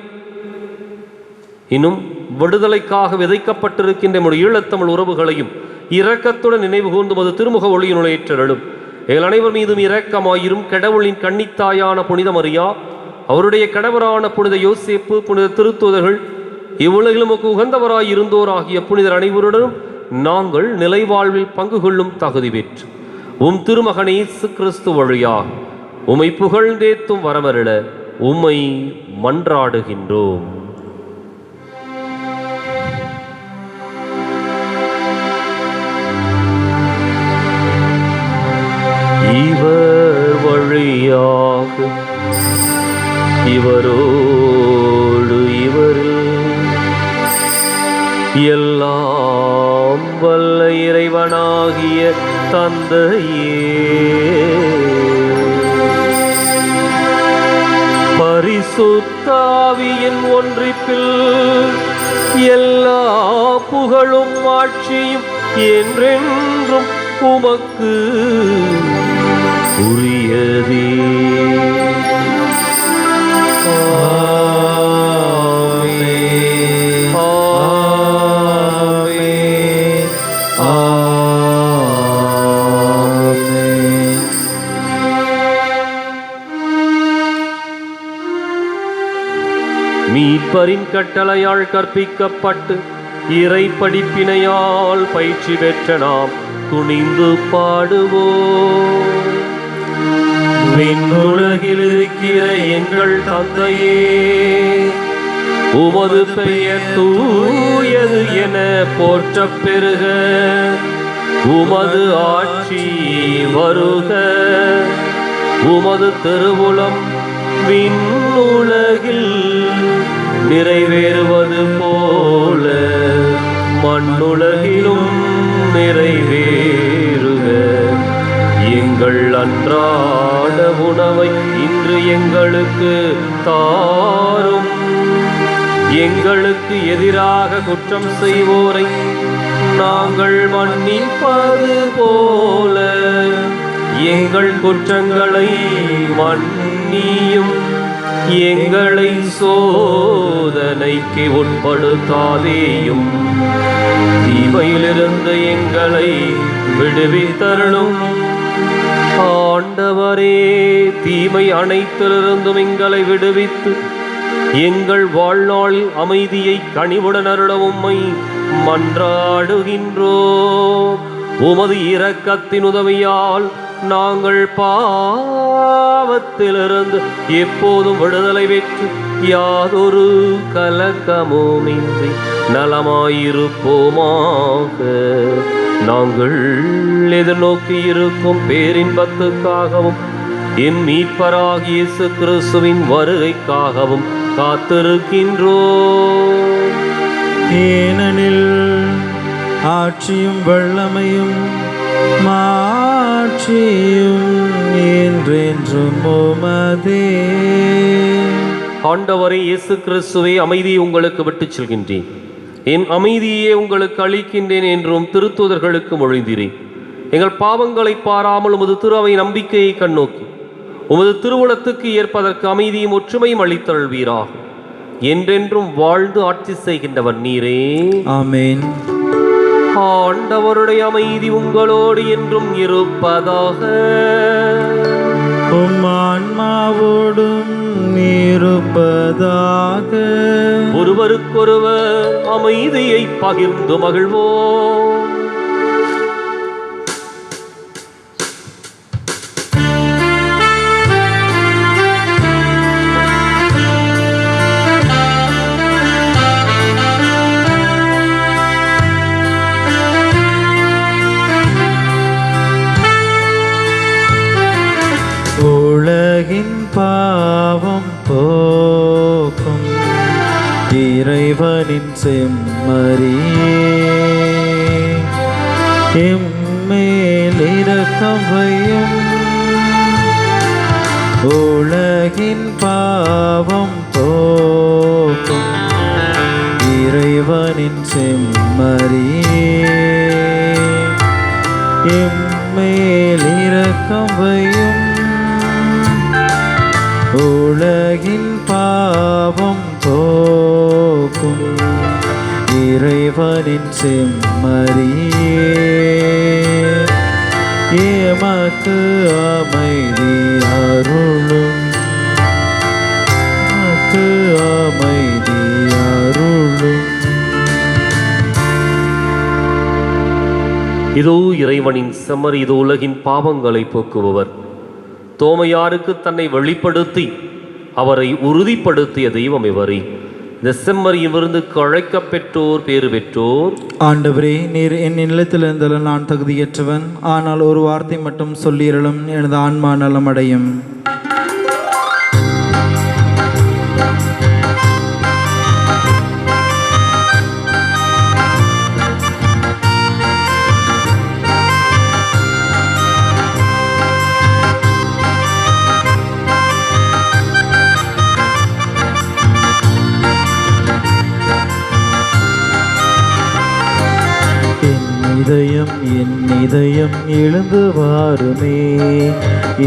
[SPEAKER 2] இன்னும் விடுதலைக்காக விதைக்கப்பட்டிருக்கின்ற நம்முடைய ஈழத்தமிழ் உறவுகளையும் இரக்கத்துடன் நினைவு கூர்ந்து மது திருமுக ஒளியினுடைய ஏற்றருளும். எங்கள் அனைவர் மீதும் இரக்கமாயிரும். கடவுளின் கன்னித்தாயான புனித மரியா, அவருடைய கணவரான புனித யோசேப்பு, புனித திருத்தூதர்கள், இவ்வுலகிலும் உகந்தவராய் இருந்தோராகிய புனிதர் அனைவருடனும் நாங்கள் நிலைவாழ்வில் பங்கு கொள்ளும் தகுதி பெற்று உம் திருமகனே இயேசு கிறிஸ்து வழியாக உம்மை புகழ்ந்தேத்தும் வரமருள உம்மை மன்றாடுகின்றோம். இவர் வழியாக இவரோடு இவரில் எல்லாம் வல்ல இறைவனாகிய தந்தையே, பரிசுத்த ஆவியின் ஒன்றிப்பில் எல்லா புகழும் ஆட்சியும் என்றென்றும் உமக்கு உரியதே. மீட்பரின் கட்டளையால் கற்பிக்கப்பட்டு இறை படிப்பினையால் பயிற்சி பெற்ற நாம் துணிந்து பாடுவோம். விண்ணுலகில் இருக்கிற எங்கள் தந்தையே, உமது பெயர் தூயது என போற்றப் பெறுக. உமது ஆட்சி வருக. உமது திருவுளம் விண்ணுலகில் நிறைவேறுவது போல மண்ணுலகிலும் நிறைவேறுக. எங்கள் அன்றாட உணவை இன்று எங்களுக்கு தாரும். எங்களுக்கு எதிராக குற்றம் செய்வோரை நாங்கள் மன்னிப்பது போல எங்கள் குற்றங்களை மன்னியும். எங்களை சோதனைக்கு உட்படுத்தாதேயும், தீமையிலிருந்து எங்களை விடுவித்தருளும். ஆண்டவரே, தீமை அனைத்திலிருந்தும் எங்களை விடுவித்து எங்கள் வாழ்நாளில் அமைதியை கனிவுடன் அருள உம்மை மன்றாடுகின்றோம். உமது இரக்கத்தின் உதவியால் நாங்கள் பாவத்திலிருந்து எப்போதும் விடுதலை பெற்று யாதொரு கலக்கமுமின்றி நலமாயிருப்போமாக. நாங்கள் எதிர்நோக்கி இருக்கும் பேரின்பத்துக்காகவும் எம் மீட்பராகிய இயேசு கிறிஸ்துவின் வருகைக்காகவும் காத்திருக்கின்றோம்.
[SPEAKER 1] ஏனெனில் ஆட்சியும் வல்லமையும் மாட்சியும் என்றென்றும் உமதே.
[SPEAKER 2] ஆண்டவரே இயேசு கிறிஸ்துவை அமைதியை உங்களுக்கு விட்டுச் செல்கின்றேன், என் அமைதியே உங்களுக்கு அளிக்கின்றேன் என்றும் திருத்தூதர்களுக்கு மொழிந்தீரேன். எங்கள் பாவங்களை பாராமல் உமது திரு அவை நம்பிக்கையை கண்ணோக்கி உமது திருவுளத்துக்கு ஏற்பதற்கு அமைதியும் ஒற்றுமையும் அளித்தருள்வீராக. என்றென்றும் வாழ்ந்து ஆட்சி செய்கின்றவர் நீரே.
[SPEAKER 1] ஆமென்.
[SPEAKER 2] ஆண்டவருடைய அமைதி உங்களோடு என்றும் இருப்பதாக.
[SPEAKER 1] உம் ஆன்மாவோடும் இருப்பதாக.
[SPEAKER 2] ஒருவருக்கொருவர் அமைதியை பகிர்ந்து மகிழ்வோம்.
[SPEAKER 1] உலகின் பாவம் போக்கும் இறைவனின் செம்மறியே, எம்மேல் இரக்கம் வையும். உலகின் பாவம் போக்கும் இறைவனின் செம்மறியே, எம்மேல் இரக்கம் வையும். போக்கும் இறைவனின் செம்மறியே எமக்கு அமைதி அருளும் எமக்கு அமைதி அருளும்.
[SPEAKER 2] இதோ இறைவனின் செம்மறி, இது உலகின் பாவங்களை போக்குபவர். தோமையாருக்கு தன்னை வெளிப்படுத்தி அவரை உறுதிப்படுத்திய தெய்வம் இவரே. இந்த செம்மறியின் விருந்துக்கு அழைக்கப் பெற்றோர் பேறு பெற்றோர்.
[SPEAKER 1] ஆண்டவரே, நீர் என் நிலத்தில் இருந்தாலும் நான் தகுதியற்றவன், ஆனால் ஒரு வார்த்தை மட்டும் சொல்லீரலும் எனது ஆன்மா நலமடையும். என் இதயம் எழுந்து வாருமே,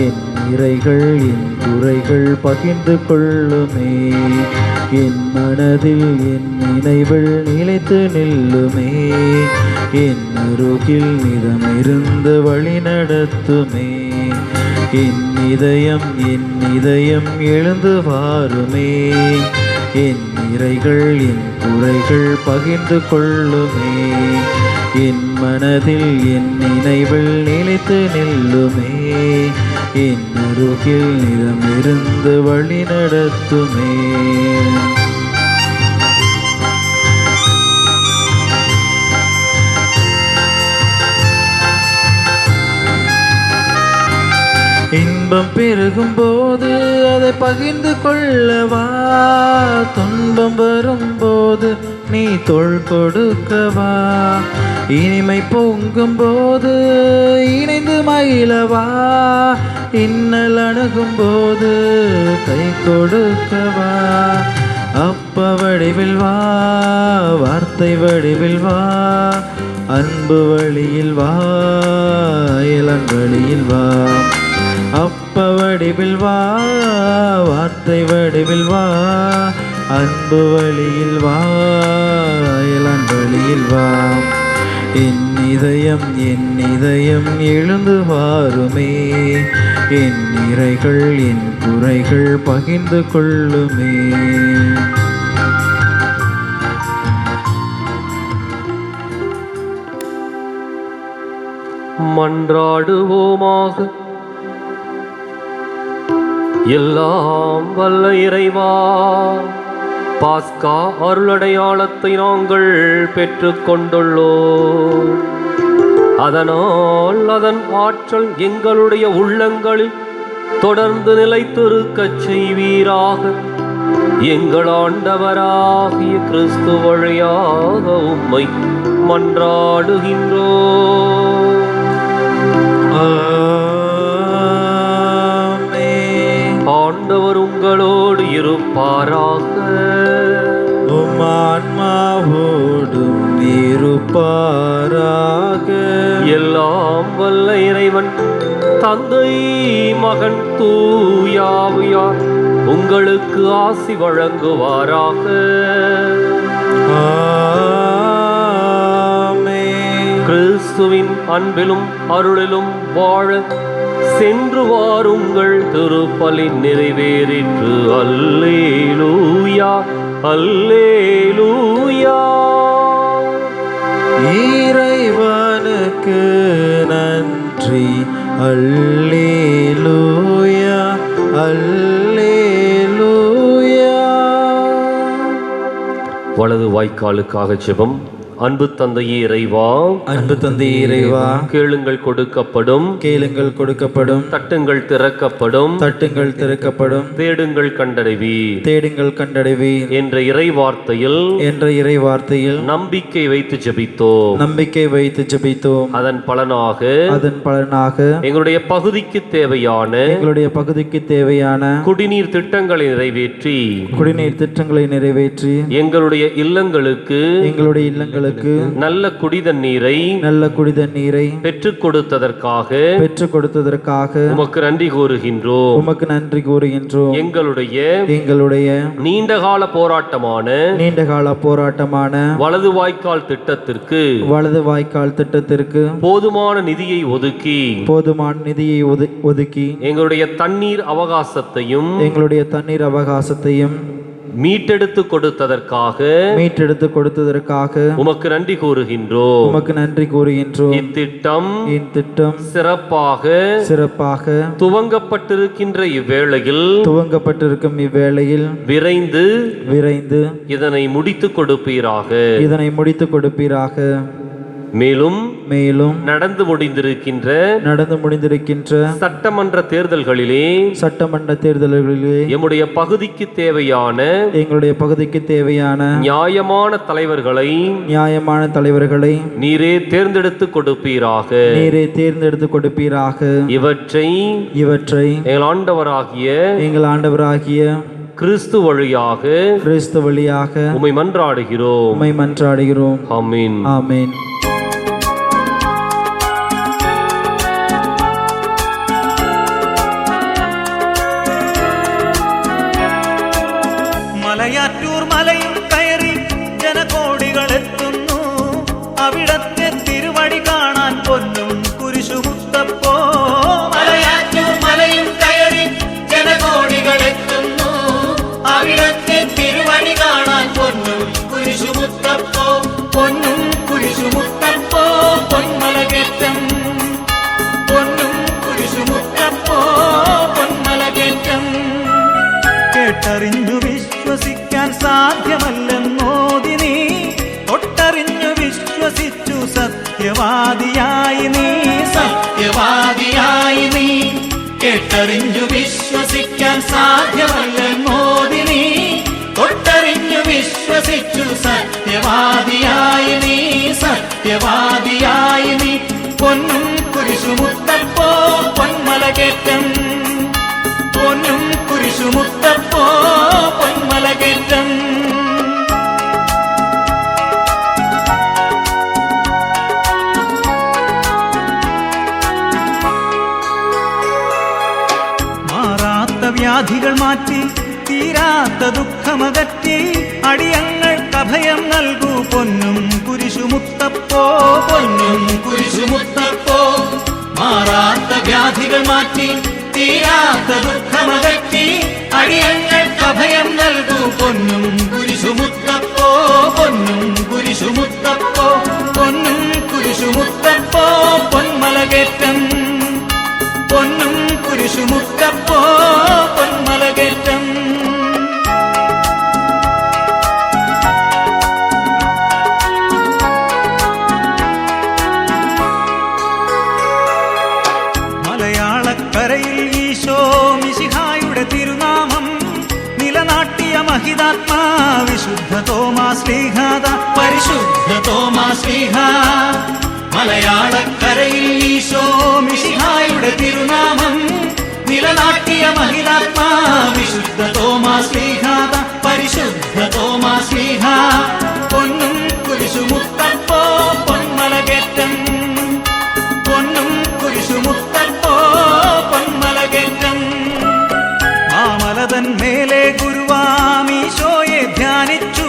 [SPEAKER 1] என் நிறைகள் என் குறைகள் பகிர்ந்து கொள்ளுமே, என் மனதில் என் நினைவில் நிலைத்து நில்லுமே, என் அருகில் நிதமிருந்து வழி நடத்துமே. என் இதயம் எழுந்து வாருமே, என் நிறைகள் என் குறைகள் பகிர்ந்து கொள்ளுமே, என் மனதில் என் நினைவில் நிலைத்து நில்லுமே, என் அருகில் நிதமிருந்து வழி நடத்துமே. இன்பம் பெருகும் போது அதை பகிர்ந்து கொள்ளவா, துன்பம் வரும்போது நீ தோள் கொடுக்கவா, இனிமை பொங்கும் போது இணைந்து மகிழவா, இன்னல் அணுகும் போது கை கொடுக்கவா. அப்ப வடிவில் வா, வார்த்தை வடிவில் வா, அன்பு வழியில் வா, இளம் வழியில் வா. அப்ப வடிவில் வா, வார்த்தை வடிவில் வா, அன்பு வழியில் வா, இளம் வழியில் வா. என் இதயம் எழுந்து வாருமே, என் நிறைகள் என் குறைகள் பகிர்ந்து கொள்ளுமே.
[SPEAKER 2] மன்றாடுவோமாக. எல்லாம் வல்ல இறைவா, பாஸ்கா அருளடையாளத்தை நாங்கள் பெற்றுக்கொண்டுள்ளோம். அதனால் அதன் ஆற்றல் எங்களுடைய உள்ளங்களில் தொடர்ந்து நிலைத்திருக்கச் செய்வீராக. எங்கள் ஆண்டவராகிய கிறிஸ்து வழியாக உம்மை மன்றாடுகின்றோம். ஆண்டவர் உங்களோடு இருப்பாராக.
[SPEAKER 1] உம் ஆன்மாவோடும் இருப்பாராக.
[SPEAKER 2] எல்லாம் வல்ல இறைவன் தந்தை மகன் தூயாவியார் உங்களுக்கு ஆசி வழங்குவாராக. கிறிஸ்துவின் அன்பிலும் அருளிலும் வாழ சென்று வாருங்கள். திருப்பலி நிறைவேறிற்று. அல்லேலூயா, அல்லேலூயா.
[SPEAKER 1] இறைவனுக்கு நன்றி. அல்லேலூயா, அல்லேலூயா.
[SPEAKER 2] வலது வாய்க்காலுக்காக ஜெபம். அன்பு தந்தையே இறைவா,
[SPEAKER 1] அன்பு தந்தையே இறைவா,
[SPEAKER 2] கேளுங்கள் கொடுக்கப்படும்,
[SPEAKER 1] கேளுங்கள் கொடுக்கப்படும்,
[SPEAKER 2] தட்டுங்கள் திறக்கப்படும்,
[SPEAKER 1] தட்டுங்கள் திறக்கப்படும்,
[SPEAKER 2] தேடுங்கள் கண்டடைவீர்,
[SPEAKER 1] தேடுங்கள் கண்டடைவீர்
[SPEAKER 2] என்ற இறை வார்த்தையில் நம்பிக்கை வைத்து ஜெபித்தோம்,
[SPEAKER 1] நம்பிக்கை வைத்து ஜெபித்தோம்.
[SPEAKER 2] அதன் பலனாக
[SPEAKER 1] எங்களுடைய
[SPEAKER 2] பகுதிக்கு தேவையான
[SPEAKER 1] குடிநீர் திட்டங்களை நிறைவேற்றி
[SPEAKER 2] எங்களுடைய இல்லங்களுக்கு
[SPEAKER 1] எங்களுக்கு
[SPEAKER 2] நல்ல குடிதண்ணீரை பெற்றுக் கொடுத்ததற்காக உமக்கு நன்றி கூறுகின்றோம். எங்களுடைய நீண்டகால போராட்டமான வலது வாய்க்கால் திட்டத்திற்கு போதுமான நிதியை ஒதுக்கி எங்களுடைய தண்ணீர் அவகாசத்தையும் மீட்டெடுத்து கொடுத்ததற்காக உமக்கு நன்றி கூறுகின்றோம். இத்திட்டம் சிறப்பாக துவங்கப்பட்டிருக்கின்ற இவ்வேளையில் விரைந்து இதனை முடித்துக் கொடுப்பீராக. மேலும் நடந்து முடிந்திருக்கின்ற சட்டமன்ற தேர்தல்களிலே எம்முடைய பகுதிக்கு தேவையான நியாயமான தலைவர்களை நீரே தேர்ந்தெடுத்து கொடுப்பீராக. இவற்றை எங்கள் ஆண்டவராகிய கிறிஸ்து வழியாக உம்மை மன்றாடுகிறோம். ஆமென்.
[SPEAKER 4] മലയാറ്റൂർ മലയും കയറി ജനകോടികളെത്തുന്നു. അവിടത്തെ തിരുവടി കാണാൻ പൊന്നും കുരിശുമുത്തപ്പോ. മലയാറ്റൂർ മലയും കയറി ജനകോടികളെത്തുന്നു. അവിടത്തെ തിരുവടി കാണാൻ പൊന്നും കുരിശുമുത്തപ്പോ. പൊന്നും കുരിശുമുത്തപ്പോ പൊന്മലകേറ്റം. പൊന്നും കുരിശുമുത്തപ്പോ പൊന്മലകേറ്റം. കേട്ടറിഞ്ഞു വിശ്വസിക്കാൻ സാധ്യമല്ലെന്നോതി നീ. തൊട്ടറിഞ്ഞു വിശ്വസിച്ചു സത്യവാദിയായി നീ. കേട്ടറിഞ്ഞു വിശ്വസിക്കാൻ സാധ്യമല്ലെന്നോതി നീ. തൊട്ടറിഞ്ഞു വിശ്വസിച്ചു സത്യവാദിയായി നീ. പൊന്നും കുരിശുമുത്തപ്പോ പൊന്മലകേറ്റം. പൊന്നും കുരിശുമുത്തപ്പോ പൊന്മലകേറ്റം. മാറാത്ത വ്യാധികൾ മാറ്റി തീരാത്ത ദുഃഖമകറ്റി അടിയങ്ങൾക്ക് അഭയം നൽകൂ പൊന്നും കുരിശുമുത്തപ്പോ. മാറാത്ത വ്യാധികൾ മാറ്റി തീരാത്ത ദുഃഖമകറ്റി അടിയങ്ങൾക്ക് അഭയം നൽകൂ പൊന്നും കുരിശുമുത്തപ്പോ. പൊന്നും കുരിശുമുത്തപ്പോ പൊന്മലകേറ്റം. പൊന്നും കുരിശുമുത്തപ്പോ പൊന്മലകേറ്റം. മലയാളക്കരയിൽ ഈശോ മിശിഹായുടെ തിരുനാമം നിലനാട്ടിയ മഹിതാത്മാ വിശുദ്ധ തോമാശ്ലീഹ. മലയാളക്കരയിൽ ഈശോ മിശിഹായുടെ തിരുനാമം നിലനാട്ടിയ മഹിതാത്മാ വിശുദ്ധ തോമാശ്ലീഹ. പൊന്നും കുരിശുമുത്തപ്പോ പൊന്മലകേറ്റം. പൊന്നും കുരിശുമുത്തപ്പോ പൊന്മലകേറ്റം. മാമലതൻ മേലെ ഗുരുവാമീശോയെ ധ്യാനിച്ചു.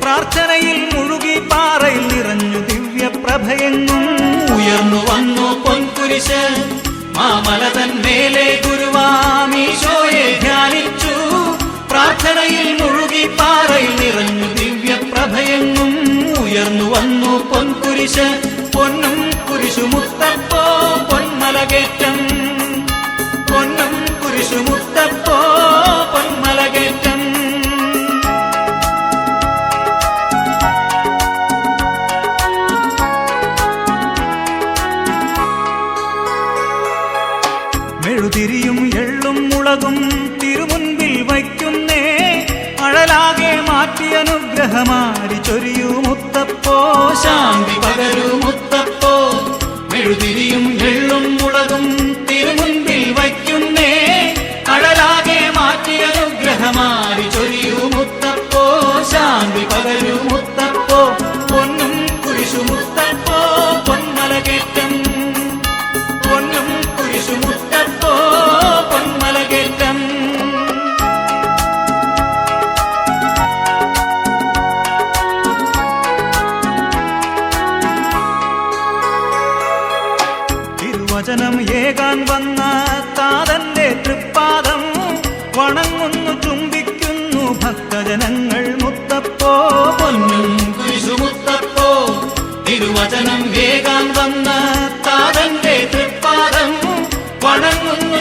[SPEAKER 4] പ്രാർത്ഥനയിൽ മുഴുകി പാറയിൽ നിറഞ്ഞു ദിവ്യപ്രഭയെങ്ങും ഉയർന്നു വന്നു പൊൻകുരിശ്. മാമലതൻ മേലെ ഗുരുവാമീശോയെ ധ്യാനിച്ചു. പ്രാർത്ഥനയിൽ മുഴുകി പാറയിൽ നിറഞ്ഞു ദിവ്യപ്രഭയെങ്ങും ഉയർന്നു വന്നു പൊൻകുരിശ്. പൊന്നും കുരിശുമുത്തപ്പോ പൊന്മലകേറ്റം. പൊന്നും കുരിശുമുത്തപ്പോ പൊന്മലകേറ്റം. മെഴുതിരിയും എള്ളും മുളകും തിരുമുൻപിൽ വയ്ക്കുന്നേ. അഴലാകെ മാറ്റി അനുഗ്രഹമാരി ചൊരിയൂ മുത്തപ്പോ. ശാന്തി പകരൂ മുത്തപ്പോ. മെഴുതിരിയും എള്ളും മുളകും തിരുമുൻപിൽ വയ്ക്കുന്നേ. അഴലാകെ മാറ്റി അനുഗ്രഹമാരി ചൊരിയൂ മുത്തപ്പോ. ശാന്തി പകരൂ മുത്തപ്പോ. പൊന്നും തിരുവചനം ഏകാൻ വന്ന താതന്റെ തൃപ്പാദം വണങ്ങുന്നു ചുംബിക്കുന്നു ഭക്തജനങ്ങൾ മുത്തപ്പോ പൊന്നും കുരിശുമുത്തപ്പോ തിരുവചനം ഏകാൻ വന്ന താതന്റെ തൃപ്പാദം വണങ്ങുന്നു